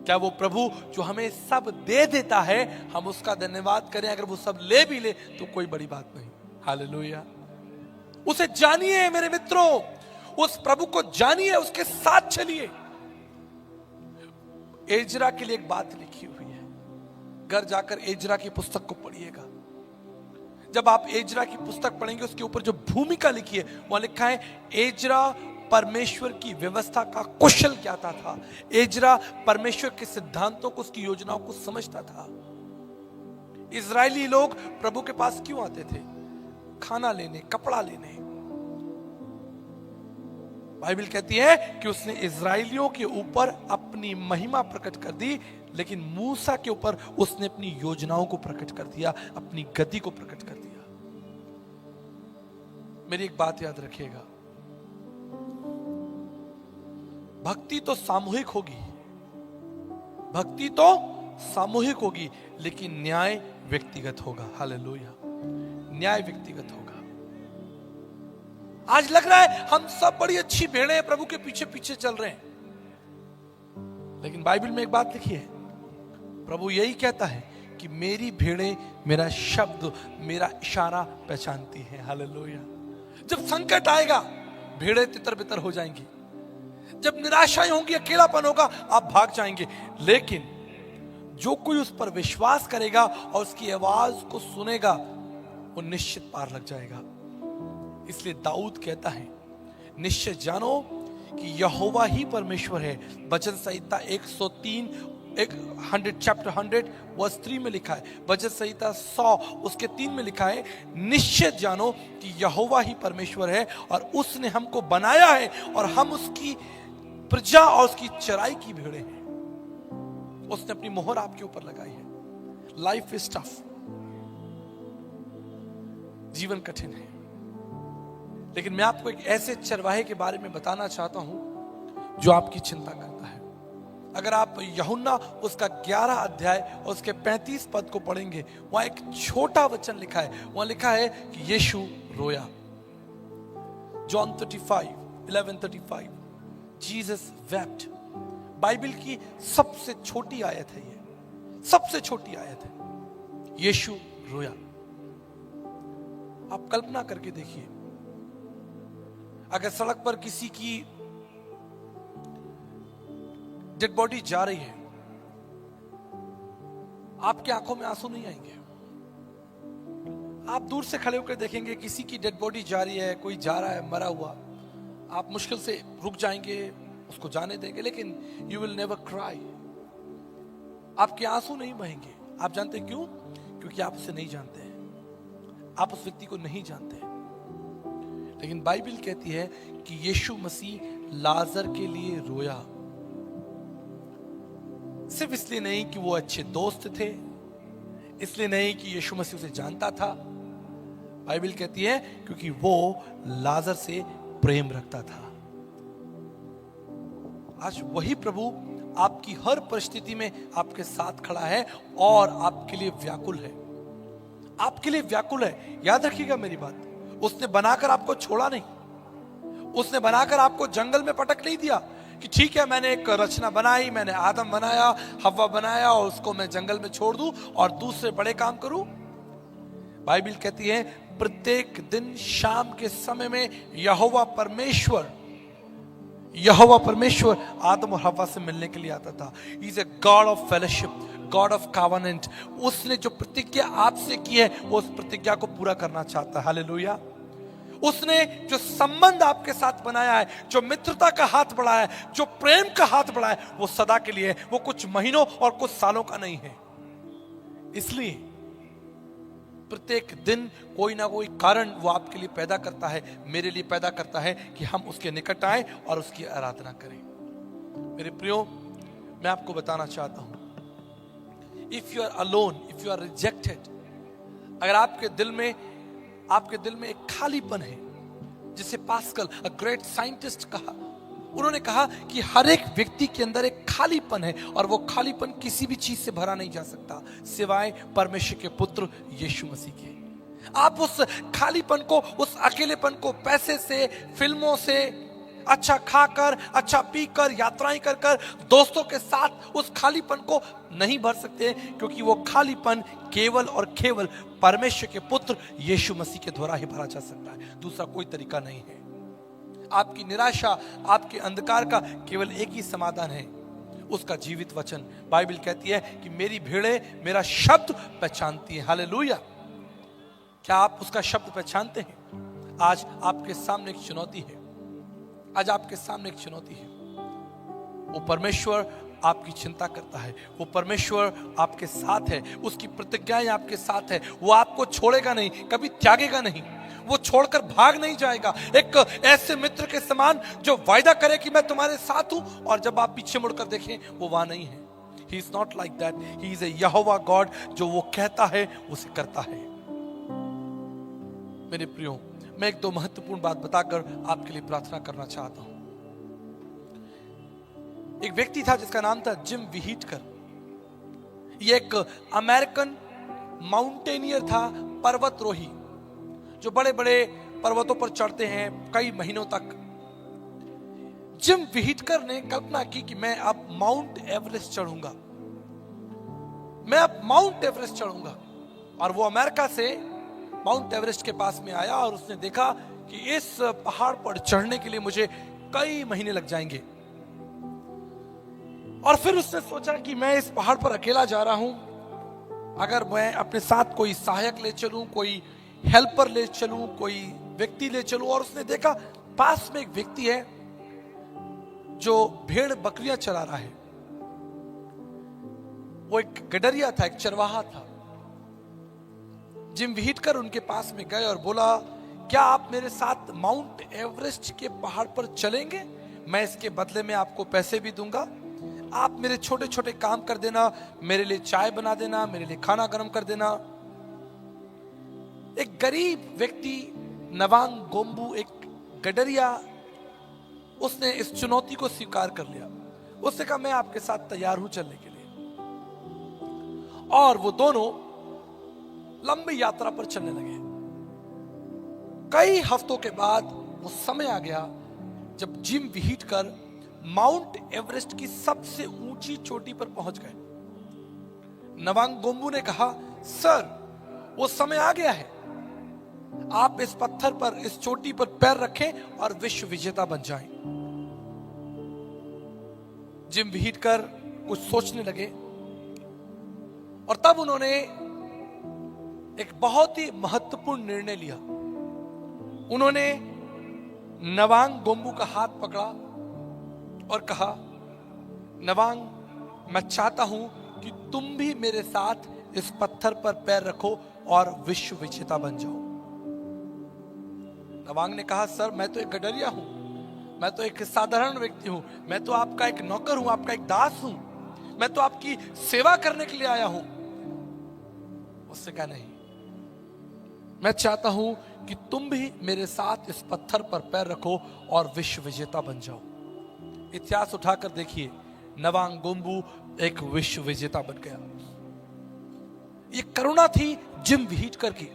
S1: क्या वो प्रभु जो हमें सब दे देता है, हम उसका धन्यवाद करें? अगर वो सब ले भी ले तो कोई बड़ी बात नहीं। हालेलुया। उसे जानिए मेरे मित्रों, उस प्रभु को जानिए, उसके साथ चलिए। एजरा के लिए एक बात लिखी हुई है, घर जाकर एजरा की पुस्तक को पढ़िएगा। जब आप एजरा की पुस्तक पढ़ेंगे, उसके ऊपर जो भूमिका लिखी है वहां लिखा है, एजरा परमेश्वर की व्यवस्था का कुशल ज्ञाता था। एजरा परमेश्वर के सिद्धांतों को, उसकी योजनाओं को समझता था। इजरायली लोग प्रभु के पास क्यों आते थे? खाना लेने, कपड़ा लेने। बाइबल कहती है कि उसने इजरायलियों के ऊपर अपनी महिमा प्रकट कर दी, लेकिन मूसा के ऊपर उसने अपनी योजनाओं को प्रकट कर दिया, अपनी गति को प्रकट कर दिया। मेरी एक बात याद रखिएगा, भक्ति तो सामूहिक होगी, भक्ति तो सामूहिक होगी, लेकिन न्याय व्यक्तिगत होगा। हालेलुया। न्याय व्यक्तिगत होगा। आज लग रहा है हम सब बड़ी अच्छी भेड़ें हैं, प्रभु के पीछे पीछे चल रहे हैं, लेकिन बाइबल में एक बात लिखी है, प्रभु यही कहता है कि मेरी भेड़ें मेरा शब्द, मेरा इशारा पहचानती हैं। हालेलुया। जब संकट आएगा, भेड़ें तितर बितर हो जाएंगी। जब निराशाएं होंगी, अकेलापन होगा, आप भाग जाएंगे, लेकिन जो कोई उस पर विश्वास करेगा और उसकी आवाज को सुनेगा, वो निश्चित पार लग जाएगा। इसलिए दाऊद कहता है, निश्चय जानो कि यहोवा ही परमेश्वर है। वचन संहिता 103 चैप्टर 100 वर्स 3 में लिखा है। वचन संहिता 100 उसके 3 में लिखा है, निश्चय जानो कि यहोवा ही परमेश्वर है और उसने हमको बनाया है और हम उसकी प्रजा और उसकी चराई की भेड़ें हैं। उसने अपनी मोहर आपके ऊपर लगाई है। लाइफ इज टफ, जीवन कठिन है, लेकिन मैं आपको एक ऐसे चरवाहे के बारे में बताना चाहता हूं जो आपकी चिंता करता है। अगर आप यूहन्ना उसका 11 अध्याय और उसके 35 पद को पढ़ेंगे, वहां एक छोटा वचन लिखा है। वहां लिखा है कि यीशु रोया। John 35:11-35, Jesus wept. बाइबल की सबसे छोटी आयत है ये, सबसे छोटी आयत है। यीशु रोया। आप कल्पना करके देखिए, अगर सड़क पर किसी की डेड बॉडी जा रही है, आपकी आंखों में आंसू नहीं आएंगे? आप दूर से खड़े होकर देखेंगे, किसी की डेड बॉडी जा रही है, कोई जा रहा है मरा हुआ, आप मुश्किल से रुक जाएंगे, उसको जाने देंगे, लेकिन यू विल नेवर क्राई। आपके आंसू नहीं बहेंगे। आप जानते क्यों? क्योंकि आप उसे नहीं जानते हैं, आप उस व्यक्ति को नहीं जानते हैं। लेकिन बाइबल कहती है कि यीशु मसीह लाजर के लिए रोया। सिर्फ इसलिए नहीं कि वो अच्छे दोस्त थे, इसलिए नहीं कि यीशु मसीह उसे जानता था। बाइबल कहती है क्योंकि वो लाजर से प्रेम रखता था। आज वही प्रभु आपकी हर परिस्थिति में आपके साथ खड़ा है और आपके लिए व्याकुल है, आपके लिए व्याकुल है। याद रखिएगा मेरी बात, उसने बनाकर आपको छोड़ा नहीं, उसने बनाकर आपको जंगल में पटक नहीं दिया कि ठीक है मैंने एक रचना बनाई, मैंने आदम बनाया, हव्वा बनाया और उसको मैं जंगल में छोड़ दूं और दूसरे बड़े काम करूं। बाइबल कहती है प्रत्येक दिन शाम के समय में यहोवा परमेश्वर आदम और हव्वा से मिलने के लिए आता था। ही is a god of fellowship, God of covenant. उसने जो प्रतिज्ञा आपसे की है वो उस प्रतिज्ञा को पूरा करना चाहता है। हालेलुया। उसने जो संबंध आपके साथ बनाया है, जो मित्रता का हाथ बढ़ाया है, जो प्रेम का हाथ बढ़ाया है, वो सदा के लिए है, वो कुछ महीनों और कुछ सालों का नहीं है। इसलिए प्रत्येक दिन कोई ना कोई कारण वो आपके लिए पैदा करता है, मेरे लिए पैदा करता है कि हम उसके निकट आए और उसकी आराधना करें। मेरे प्रियो, मैं आपको बताना चाहता हूं, if you are alone, if you are rejected, अगर आपके दिल में एक खालीपन है, जिसे पास्कल अ ग्रेट साइंटिस्ट कहा, उन्होंने कहा कि हर एक व्यक्ति के अंदर एक खालीपन है और वो खालीपन किसी भी चीज से भरा नहीं जा सकता सिवाय परमेश्वर के पुत्र यीशु मसीह के। आप उस खालीपन को, उस अकेलेपन को पैसे से, फिल्मों से, अच्छा खाकर, अच्छा पीकर, यात्राएं कर कर, दोस्तों के साथ उस खालीपन को नहीं भर सकते, क्योंकि वो खालीपन केवल और केवल परमेश्वर के पुत्र यीशु मसीह के द्वारा ही भरा जा सकता है। दूसरा कोई तरीका नहीं है। आपकी निराशा, आपके अंधकार का केवल एक ही समाधान है, उसका जीवित वचन। बाइबल कहती है कि मेरी भेड़ें मेरा शब्द पहचानती है। हालेलुया। क्या आप उसका शब्द पहचानते हैं? आज आपके सामने एक चुनौती है, आज आपके सामने एक चुनौती है। वो परमेश्वर आपकी चिंता करता है, वो परमेश्वर आपके साथ है, उसकी प्रतिज्ञाएं आपके साथ है। वो आपको छोड़ेगा नहीं, कभी त्यागेगा नहीं, वो छोड़कर भाग नहीं जाएगा। एक ऐसे मित्र के समान जो वायदा करे कि मैं तुम्हारे साथ हूं, और जब आप पीछे मुड़कर देखें वो वहां नहीं है। He is not like that. He is A Jehovah God, जो वो कहता है उसे करता है। मेरे प्रियो, मैं एक दो महत्वपूर्ण बात बताकर आपके लिए प्रार्थना करना चाहता हूं। एक व्यक्ति था जिसका नाम था जिम विहीटकर। यह एक अमेरिकन माउंटेनियर था, पर्वतरोही, जो बड़े बड़े पर्वतों पर चढ़ते हैं कई महीनों तक। जिम विहीटकर ने कल्पना की कि मैं अब माउंट एवरेस्ट चढ़ूंगा, मैं अब माउंट एवरेस्ट चढ़ूंगा। और वो अमेरिका से माउंट एवरेस्ट के पास में आया और उसने देखा कि इस पहाड़ पर चढ़ने के लिए मुझे कई महीने लग जाएंगे। और फिर उसने सोचा कि मैं इस पहाड़ पर अकेला जा रहा हूं, अगर मैं अपने साथ कोई सहायक ले चलूं, कोई हेल्पर ले चलूं, कोई व्यक्ति ले चलूं। और उसने देखा पास में एक व्यक्ति है जो भेड़ बकरियां चरा रहा है। वो एक गडरिया था, एक चरवाहा था। जिम विहीटकर उनके पास में गए और बोला, क्या आप मेरे साथ माउंट एवरेस्ट के पहाड़ पर चलेंगे? मैं इसके बदले में आपको पैसे भी दूंगा, आप मेरे छोटे छोटे काम कर देना, मेरे लिए चाय बना देना, मेरे लिए खाना गर्म कर देना। एक गरीब व्यक्ति नवांग गोम्बू, एक गडरिया, उसने इस चुनौती को स्वीकार कर लिया। उसने कहा मैं आपके साथ तैयार हूं चलने के लिए। और वो दोनों लंबी यात्रा पर चलने लगे। कई हफ्तों के बाद वो समय आ गया जब जिम विहीटकर माउंट एवरेस्ट की सबसे ऊंची चोटी पर पहुंच गए। नवांग गोम्बू ने कहा, सर वो समय आ गया है, आप इस पत्थर पर, इस चोटी पर पैर रखें और विश्व विजेता बन जाएं। जिम विहीटकर कुछ सोचने लगे और तब उन्होंने एक बहुत ही महत्वपूर्ण निर्णय लिया। उन्होंने नवांग गोम्बू का हाथ पकड़ा और कहा, नवांग, मैं चाहता हूं कि तुम भी मेरे साथ इस पत्थर पर पैर रखो और विश्व विजेता बन जाओ। नवांग ने कहा, सर मैं तो एक गडरिया हूं, मैं तो एक साधारण व्यक्ति हूं, मैं तो आपका एक नौकर हूं, आपका एक दास हूं, मैं तो आपकी सेवा करने के लिए आया हूं। उससे कहा, नहीं, मैं चाहता हूं कि तुम भी मेरे साथ इस पत्थर पर पैर रखो और विश्व विजेता बन जाओ। इतिहास उठाकर देखिए, नवांगोम्बू एक विश्व विजेता बन गया। ये करुणा थी जिम व्हीटकर की।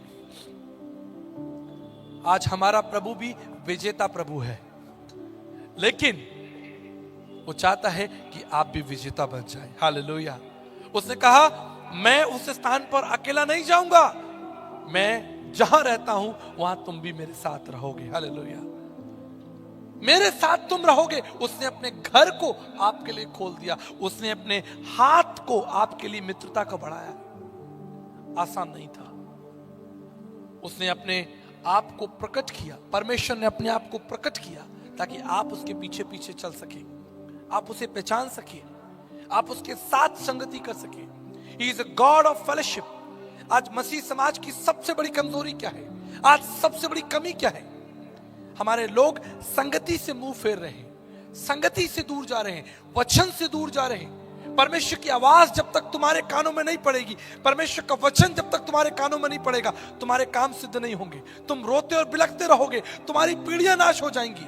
S1: आज हमारा प्रभु भी विजेता प्रभु है, लेकिन वो चाहता है कि आप भी विजेता बन जाए। हालेलुया। उसने कहा, मैं उस स्थान पर अकेला नहीं जाऊंगा, मैं जहां रहता हूं वहां तुम भी मेरे साथ रहोगे। हालेलुया, मेरे साथ तुम रहोगे। उसने अपने घर को आपके लिए खोल दिया, उसने अपने हाथ को आपके लिए मित्रता का बढ़ाया। आसान नहीं था। उसने अपने आप को प्रकट किया, परमेश्वर ने अपने आप को प्रकट किया ताकि आप उसके पीछे पीछे चल सके, आप उसे पहचान सके, आप उसके साथ संगति कर सके। He is a God of fellowship। आज मसीह समाज की सबसे बड़ी कमजोरी क्या है? आज सबसे बड़ी कमी क्या है? हमारे लोग संगति से मुंह फेर रहे हैं, संगति से दूर जा रहे हैं, वचन से दूर जा रहे हैं। परमेश्वर की आवाज जब तक तुम्हारे कानों में नहीं पड़ेगी, परमेश्वर का वचन जब तक तुम्हारे कानों में नहीं पड़ेगा, तुम्हारे काम सिद्ध नहीं होंगे। तुम रोते और बिलखते रहोगे, तुम्हारी पीढ़ियां नाश हो जाएंगी,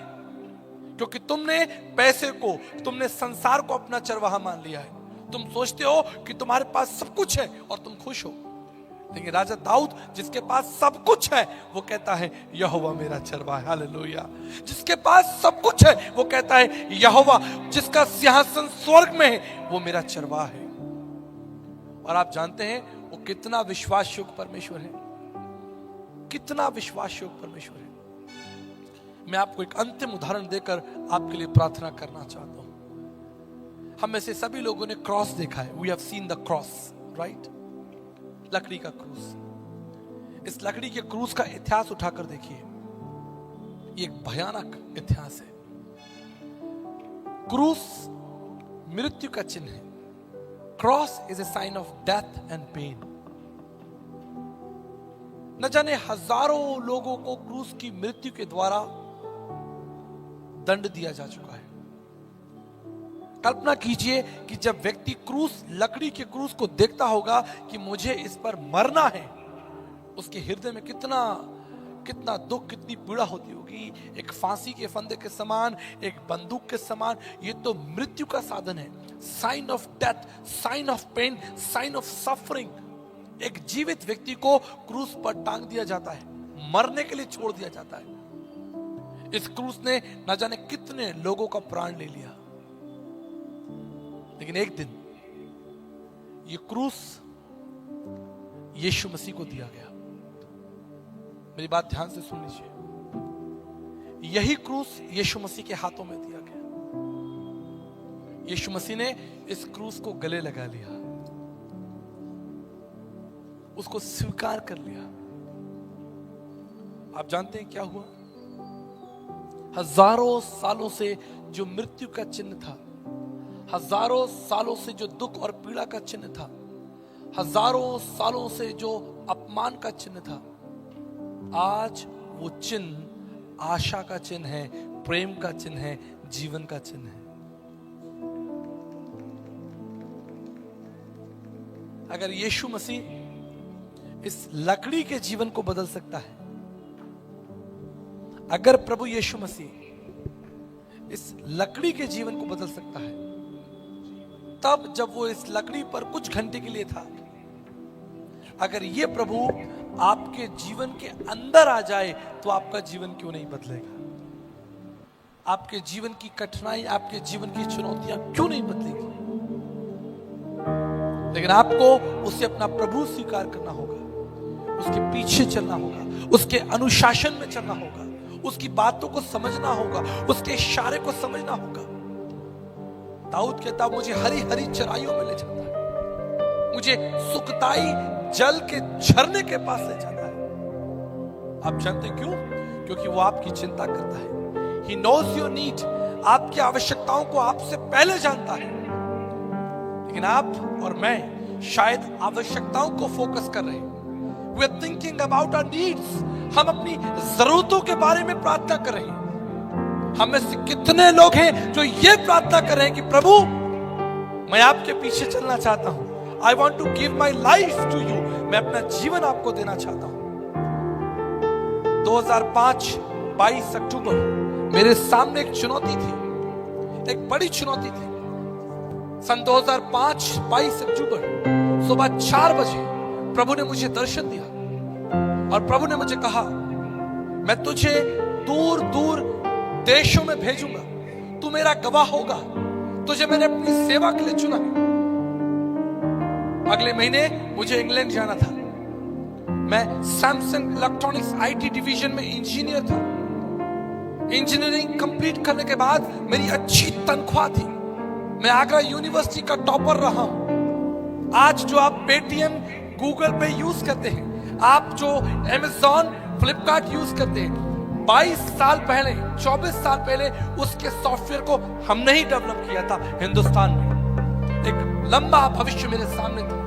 S1: क्योंकि तुमने पैसे को, तुमने संसार को अपना चरवाहा मान लिया है। तुम सोचते हो कि तुम्हारे पास सब कुछ है और तुम खुश हो, लेकिन राजा दाऊद जिसके पास सब कुछ है वो कहता है यहोवा मेरा चरवाहा है। हालेलुया। जिसके पास सब कुछ है वो कहता है यहोवा जिसका सिंहासन स्वर्ग में है वो मेरा चरवाहा है। और आप जानते हैं वो कितना विश्वास योग्य परमेश्वर है, कितना विश्वास योग्य परमेश्वर है। मैं आपको एक अंतिम उदाहरण देकर आपके लिए प्रार्थना करना चाहता हूं। हम में से सभी लोगों ने क्रॉस देखा है। We have seen the cross, right? लकड़ी का क्रूस। इस लकड़ी के क्रूस का इतिहास उठाकर देखिए, ये एक भयानक इतिहास है। क्रूस मृत्यु का चिन्ह है। Cross is a sign of death and pain. न जाने हजारों लोगों को क्रूस की मृत्यु के द्वारा दंड दिया जा चुका है। कल्पना कीजिए कि जब व्यक्ति क्रूस, लकड़ी के क्रूस को देखता होगा कि मुझे इस पर मरना है, उसके हृदय में कितना कितना दुख, कितनी पीड़ा होती होगी। एक फांसी के फंदे के समान, एक बंदूक के समान, ये तो मृत्यु का साधन है। Sign of death, sign of pain, sign of suffering. एक जीवित व्यक्ति को क्रूस पर टांग दिया जाता है, मरने के लिए छोड़ दिया जाता है। इस क्रूस ने न जाने कितने लोगों का प्राण ले लिया, लेकिन एक दिन ये क्रूस यीशु मसीह को दिया गया। मेरी बात ध्यान से सुन लीजिए। यही क्रूस यीशु मसीह के हाथों में दिया गया। यीशु मसीह ने इस क्रूस को गले लगा लिया, उसको स्वीकार कर लिया। आप जानते हैं क्या हुआ? हजारों सालों से जो मृत्यु का चिन्ह था, हजारों सालों से जो दुख और पीड़ा का चिन्ह था, हजारों सालों से जो अपमान का चिन्ह था, आज वो चिन्ह आशा का चिन्ह है, प्रेम का चिन्ह है, जीवन का चिन्ह है। अगर यीशु मसीह इस लकड़ी के जीवन को बदल सकता है, अगर प्रभु यीशु मसीह इस लकड़ी के जीवन को बदल सकता है, तब जब वो इस लकड़ी पर कुछ घंटे के लिए था, अगर ये प्रभु आपके जीवन के अंदर आ जाए तो आपका जीवन क्यों नहीं बदलेगा? आपके जीवन की कठिनाई, आपके जीवन की चुनौतियां क्यों नहीं बदलेगी? लेकिन आपको उसे अपना प्रभु स्वीकार करना होगा, उसके पीछे चलना होगा, उसके अनुशासन में चलना होगा, उसकी बातों को समझना होगा, उसके इशारे को समझना होगा। दाऊद कहता, मुझे हरी हरी चराइयों में ले जाता है, मुझे सुखदाई जल के झरने के पास ले जाता है। आप जानते क्यों? क्योंकि वो आपकी चिंता करता है। He knows your need। आपकी आवश्यकताओं को आपसे पहले जानता है। लेकिन आप और मैं शायद आवश्यकताओं को फोकस कर रहे हैं। We are thinking about our needs। हम अपनी जरूरतों के बारे में प्रार्थना कर रहे हैं। हम में से कितने लोग हैं जो ये प्रार्थना कर रहे हैं कि प्रभु, मैं आपके पीछे चलना चाहता हूं। I want to give my life to you। मैं अपना जीवन आपको देना चाहता हूं। 2005 22 अक्टूबर मेरे सामने एक चुनौती थी, एक बड़ी चुनौती थी। सन 2005 22 अक्टूबर सुबह 4 बजे प्रभु ने मुझे दर्शन दिया और प्रभु ने मुझे कहा, मैं तुझे दूर दूर देशों में भेजूंगा, तू मेरा गवाह होगा, तुझे मैंने अपनी सेवा के लिए चुना है। अगले महीने मुझे इंग्लैंड जाना था। मैं सैमसंग इलेक्ट्रॉनिक्स आईटी डिवीजन में इंजीनियर था। इंजीनियरिंग कंप्लीट करने के बाद मेरी अच्छी तनख्वाह थी। मैं आगरा यूनिवर्सिटी का टॉपर रहा हूं। आज जो आप पेटीएम गूगल पे यूज करते हैं, आप जो अमेज़न फ्लिपकार्ट यूज करते हैं, 22 साल पहले 24 साल पहले उसके सॉफ्टवेयर को हमने ही डेवलप किया था हिंदुस्तान में। एक लंबा भविष्य मेरे सामने था।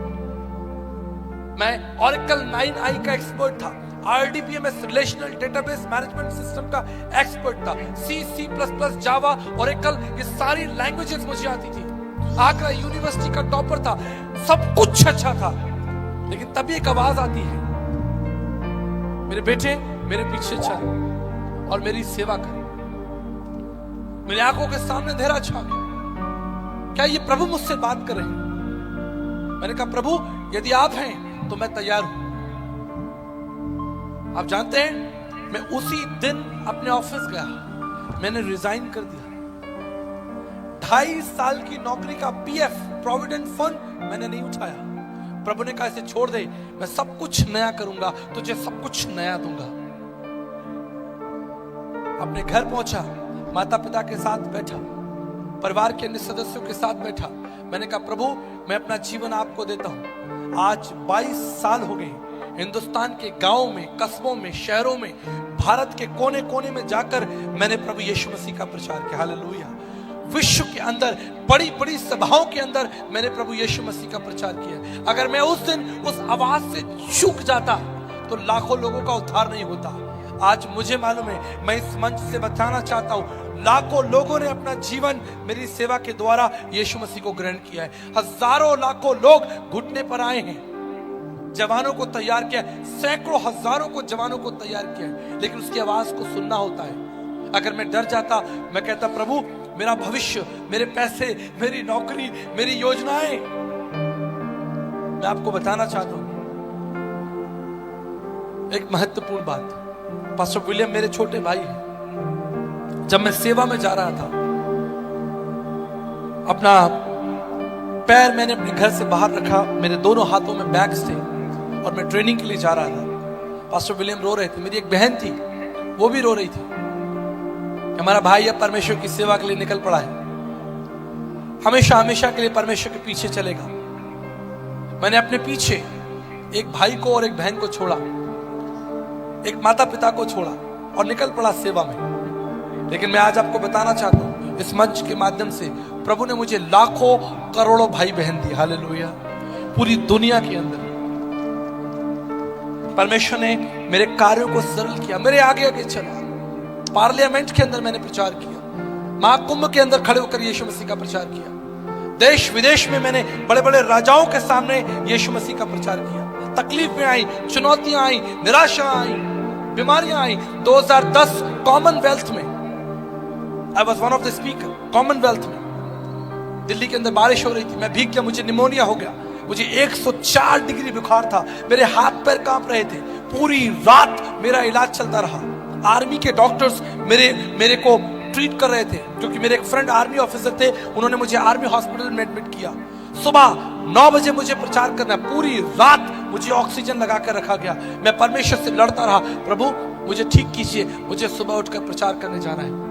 S1: मैं Oracle 9i का एक्सपर्ट था, RDBMS relational database management system का एक्सपर्ट था, C++, जावा, Oracle, ये सारी लैंग्वेजेस मुझे आती थी। आगरा यूनिवर्सिटी का टॉपर था, सब कुछ अच्छा था। लेकिन तभी एक आवाज आती है, मेरे बेटे मेरे पीछे चल और मेरी सेवा कर। मेरी आंखों के सामने अंधेरा छा गया। क्या ये प्रभु मुझसे बात कर रहे हैं? मैंने कहा, प्रभु यदि आप हैं तो मैं तैयार हूं। आप जानते हैं, मैं उसी दिन अपने ऑफिस गया, मैंने रिजाइन कर दिया। 2.5 साल की नौकरी का पीएफ प्रोविडेंट फंड मैंने नहीं उठाया। प्रभु ने कहा, इसे छोड़ दे, मैं सब कुछ नया करूंगा, तुझे सब कुछ नया दूंगा। अपने घर पहुंचा, माता पिता के साथ बैठा, परिवार के अन्य सदस्यों के साथ बैठा। मैंने कहा, प्रभु मैं अपना जीवन आपको देता हूं। आज 22 साल हो गए, हिंदुस्तान के गांवों में, कस्बों में, शहरों में, भारत के कोने कोने में जाकर मैंने प्रभु यीशु मसीह का प्रचार किया। हालेलुया। विश्व के अंदर बड़ी बड़ी सभाओं के अंदर मैंने प्रभु यीशु मसीह का प्रचार किया। अगर मैं उस दिन उस आवाज से चूक जाता तो लाखों लोगों का उद्धार नहीं होता। आज मुझे मालूम है, मैं इस मंच से बताना चाहता हूं, लाखों लोगों ने अपना जीवन मेरी सेवा के द्वारा यीशु मसीह को ग्रहण किया है। हजारों लाखों लोग घुटने पर आए हैं, जवानों को तैयार किया, सैकड़ों हजारों को जवानों को तैयार किया है। लेकिन उसकी आवाज को सुनना होता है। अगर मैं डर जाता, मैं कहता, प्रभु मेरा भविष्य, मेरे पैसे, मेरी नौकरी, मेरी योजनाएं। मैं आपको बताना चाहता हूं एक महत्वपूर्ण बात। पास्टर विलियम मेरे छोटे भाई हैं। जब मैं सेवा में जा रहा था, अपना पैर मैंने अपने घर से बाहर रखा, मेरे दोनों हाथों में बैग्स थे और मैं ट्रेनिंग के लिए जा रहा था। पास्टर विलियम रो रहे थे, मेरी एक बहन थी, वो भी रो रही थी। हमारा भाई अब परमेश्वर की सेवा के लिए निकल पड़ा है, हमेशा हमेशा के लिए परमेश्वर के पीछे चलेगा। मैंने अपने पीछे एक भाई को और एक बहन को छोड़ा, एक माता पिता को छोड़ा और निकल पड़ा सेवा में। लेकिन मैं आज आपको बताना चाहता हूं, इस मंच के माध्यम से प्रभु ने मुझे लाखों करोड़ों भाई बहन दिए। हालेलुया। पूरी दुनिया के अंदर परमेश्वर ने मेरे कार्यों को सरल किया, मेरे आगे आगे चला। पार्लियामेंट के अंदर मैंने प्रचार किया, महाकुंभ के अंदर खड़े होकर यीशु मसीह का प्रचार किया। देश विदेश में मैंने बड़े बड़े राजाओं के सामने यीशु मसीह का प्रचार किया। तकलीफें आई, चुनौतियां आई, निराशा आई, बीमारियां आई। 2010 कॉमनवेल्थ में I was one of the speaker. Commonwealth में दिल्ली के अंदर बारिश हो रही थी, मैं भीग गया, मुझे निमोनिया हो गया, मुझे 104 डिग्री बुखार था, मेरे हाथ पैर कांप रहे थे। पूरी रात मेरा इलाज चलता रहा। आर्मी के डॉक्टर्स मेरे को ट्रीट कर रहे थे, क्योंकि मेरे एक फ्रेंड आर्मी ऑफिसर थे, उन्होंने मुझे आर्मी हॉस्पिटल में एडमिट किया। सुबह 9 बजे मुझे प्रचार करना, पूरी रात मुझे ऑक्सीजन लगा कर रखा गया। मैं परमेश्वर से लड़ता रहा, प्रभु मुझे ठीक कीजिए, मुझे सुबह उठकर प्रचार करने जाना है।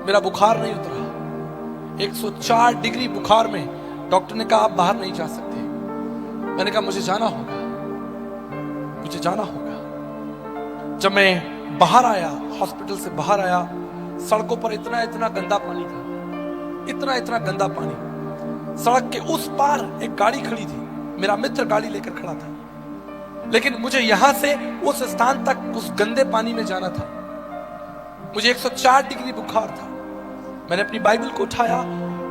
S1: मेरा बुखार नहीं उतरा, 104 डिग्री बुखार में डॉक्टर ने कहा आप बाहर नहीं जा सकते। मैंने कहा मुझे जाना होगा, मुझे जाना होगा। जब मैं बाहर आया, हॉस्पिटल से बाहर आया, सड़कों पर इतना इतना गंदा पानी था, इतना इतना गंदा पानी। सड़क के उस पार एक गाड़ी खड़ी थी, मेरा मित्र गाड़ी लेकर खड़ा था। लेकिन मुझे यहां से उस स्थान तक उस गंदे पानी में जाना था। मुझे 104 डिग्री बुखार था। मैंने अपनी बाइबल को उठाया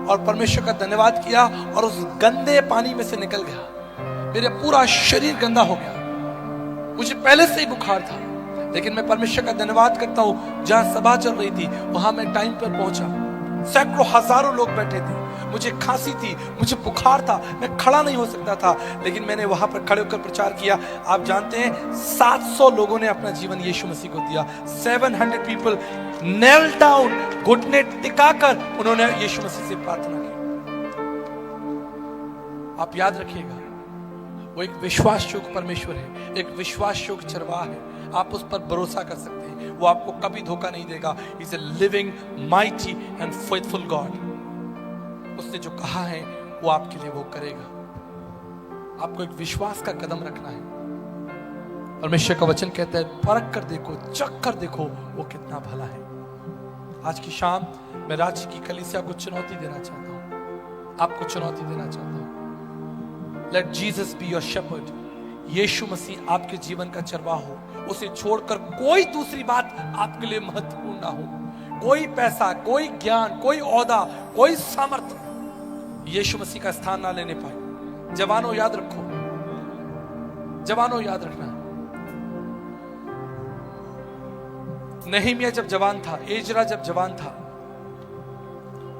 S1: और परमेश्वर का धन्यवाद किया और उस गंदे पानी में से निकल गया। मेरा पूरा शरीर गंदा हो गया। मुझे पहले से ही बुखार था, लेकिन मैं परमेश्वर का धन्यवाद करता हूं, जहां सभा चल रही थी वहां मैं टाइम पर पहुंचा। सैकड़ों हजारों लोग बैठे थे, मुझे खांसी थी, मुझे बुखार था, मैं खड़ा नहीं हो सकता था, लेकिन मैंने वहां पर खड़े होकर प्रचार किया। आप जानते हैं 700 लोगों ने अपना जीवन यीशु मसीह को दिया। 700 पीपल नेल डाउन, घुटने टिकाकर उन्होंने यीशु मसीह से प्रार्थना की। आप याद रखिएगा, वो एक विश्वास योग्य परमेश्वर है, एक विश्वास योग्य चरवाहा है। आप उस पर भरोसा कर सकते हैं, वो आपको कभी धोखा नहीं देगा। Is a living mighty and faithful God. उसने जो कहा है वो आपके लिए वो करेगा। आपको एक विश्वास का कदम रखना है। परमेश्वर का वचन कहता है, परख कर देखो, चख कर देखो वो कितना भला है। आज की शाम मैं राज्य की कलीसिया को चुनौती देना चाहता हूं, आपको चुनौती देना चाहता हूं। Let Jesus be your shepherd. यीशु मसीह आपके जीवन का चरवाहा हो। उसे छोड़कर कोई दूसरी बात आपके लिए महत्वपूर्ण ना हो। कोई पैसा, कोई ज्ञान, कोई ओहदा, कोई सामर्थ्य यीशु मसीह का स्थान ना लेने पाए। जवानों याद रखो, जवानों याद रखना, नehemiah जब जवान था, एजरा जब जवान था,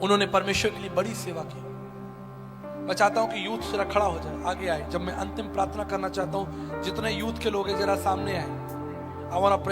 S1: उन्होंने परमेश्वर के लिए बड़ी सेवा की। मैं चाहता हूं कि यूथ जरा खड़ा हो जाए, आगे आए। जब मैं अंतिम प्रार्थना करना चाहता हूं, जितने यूथ के लोग हैं जरा सामने आए। I want to pray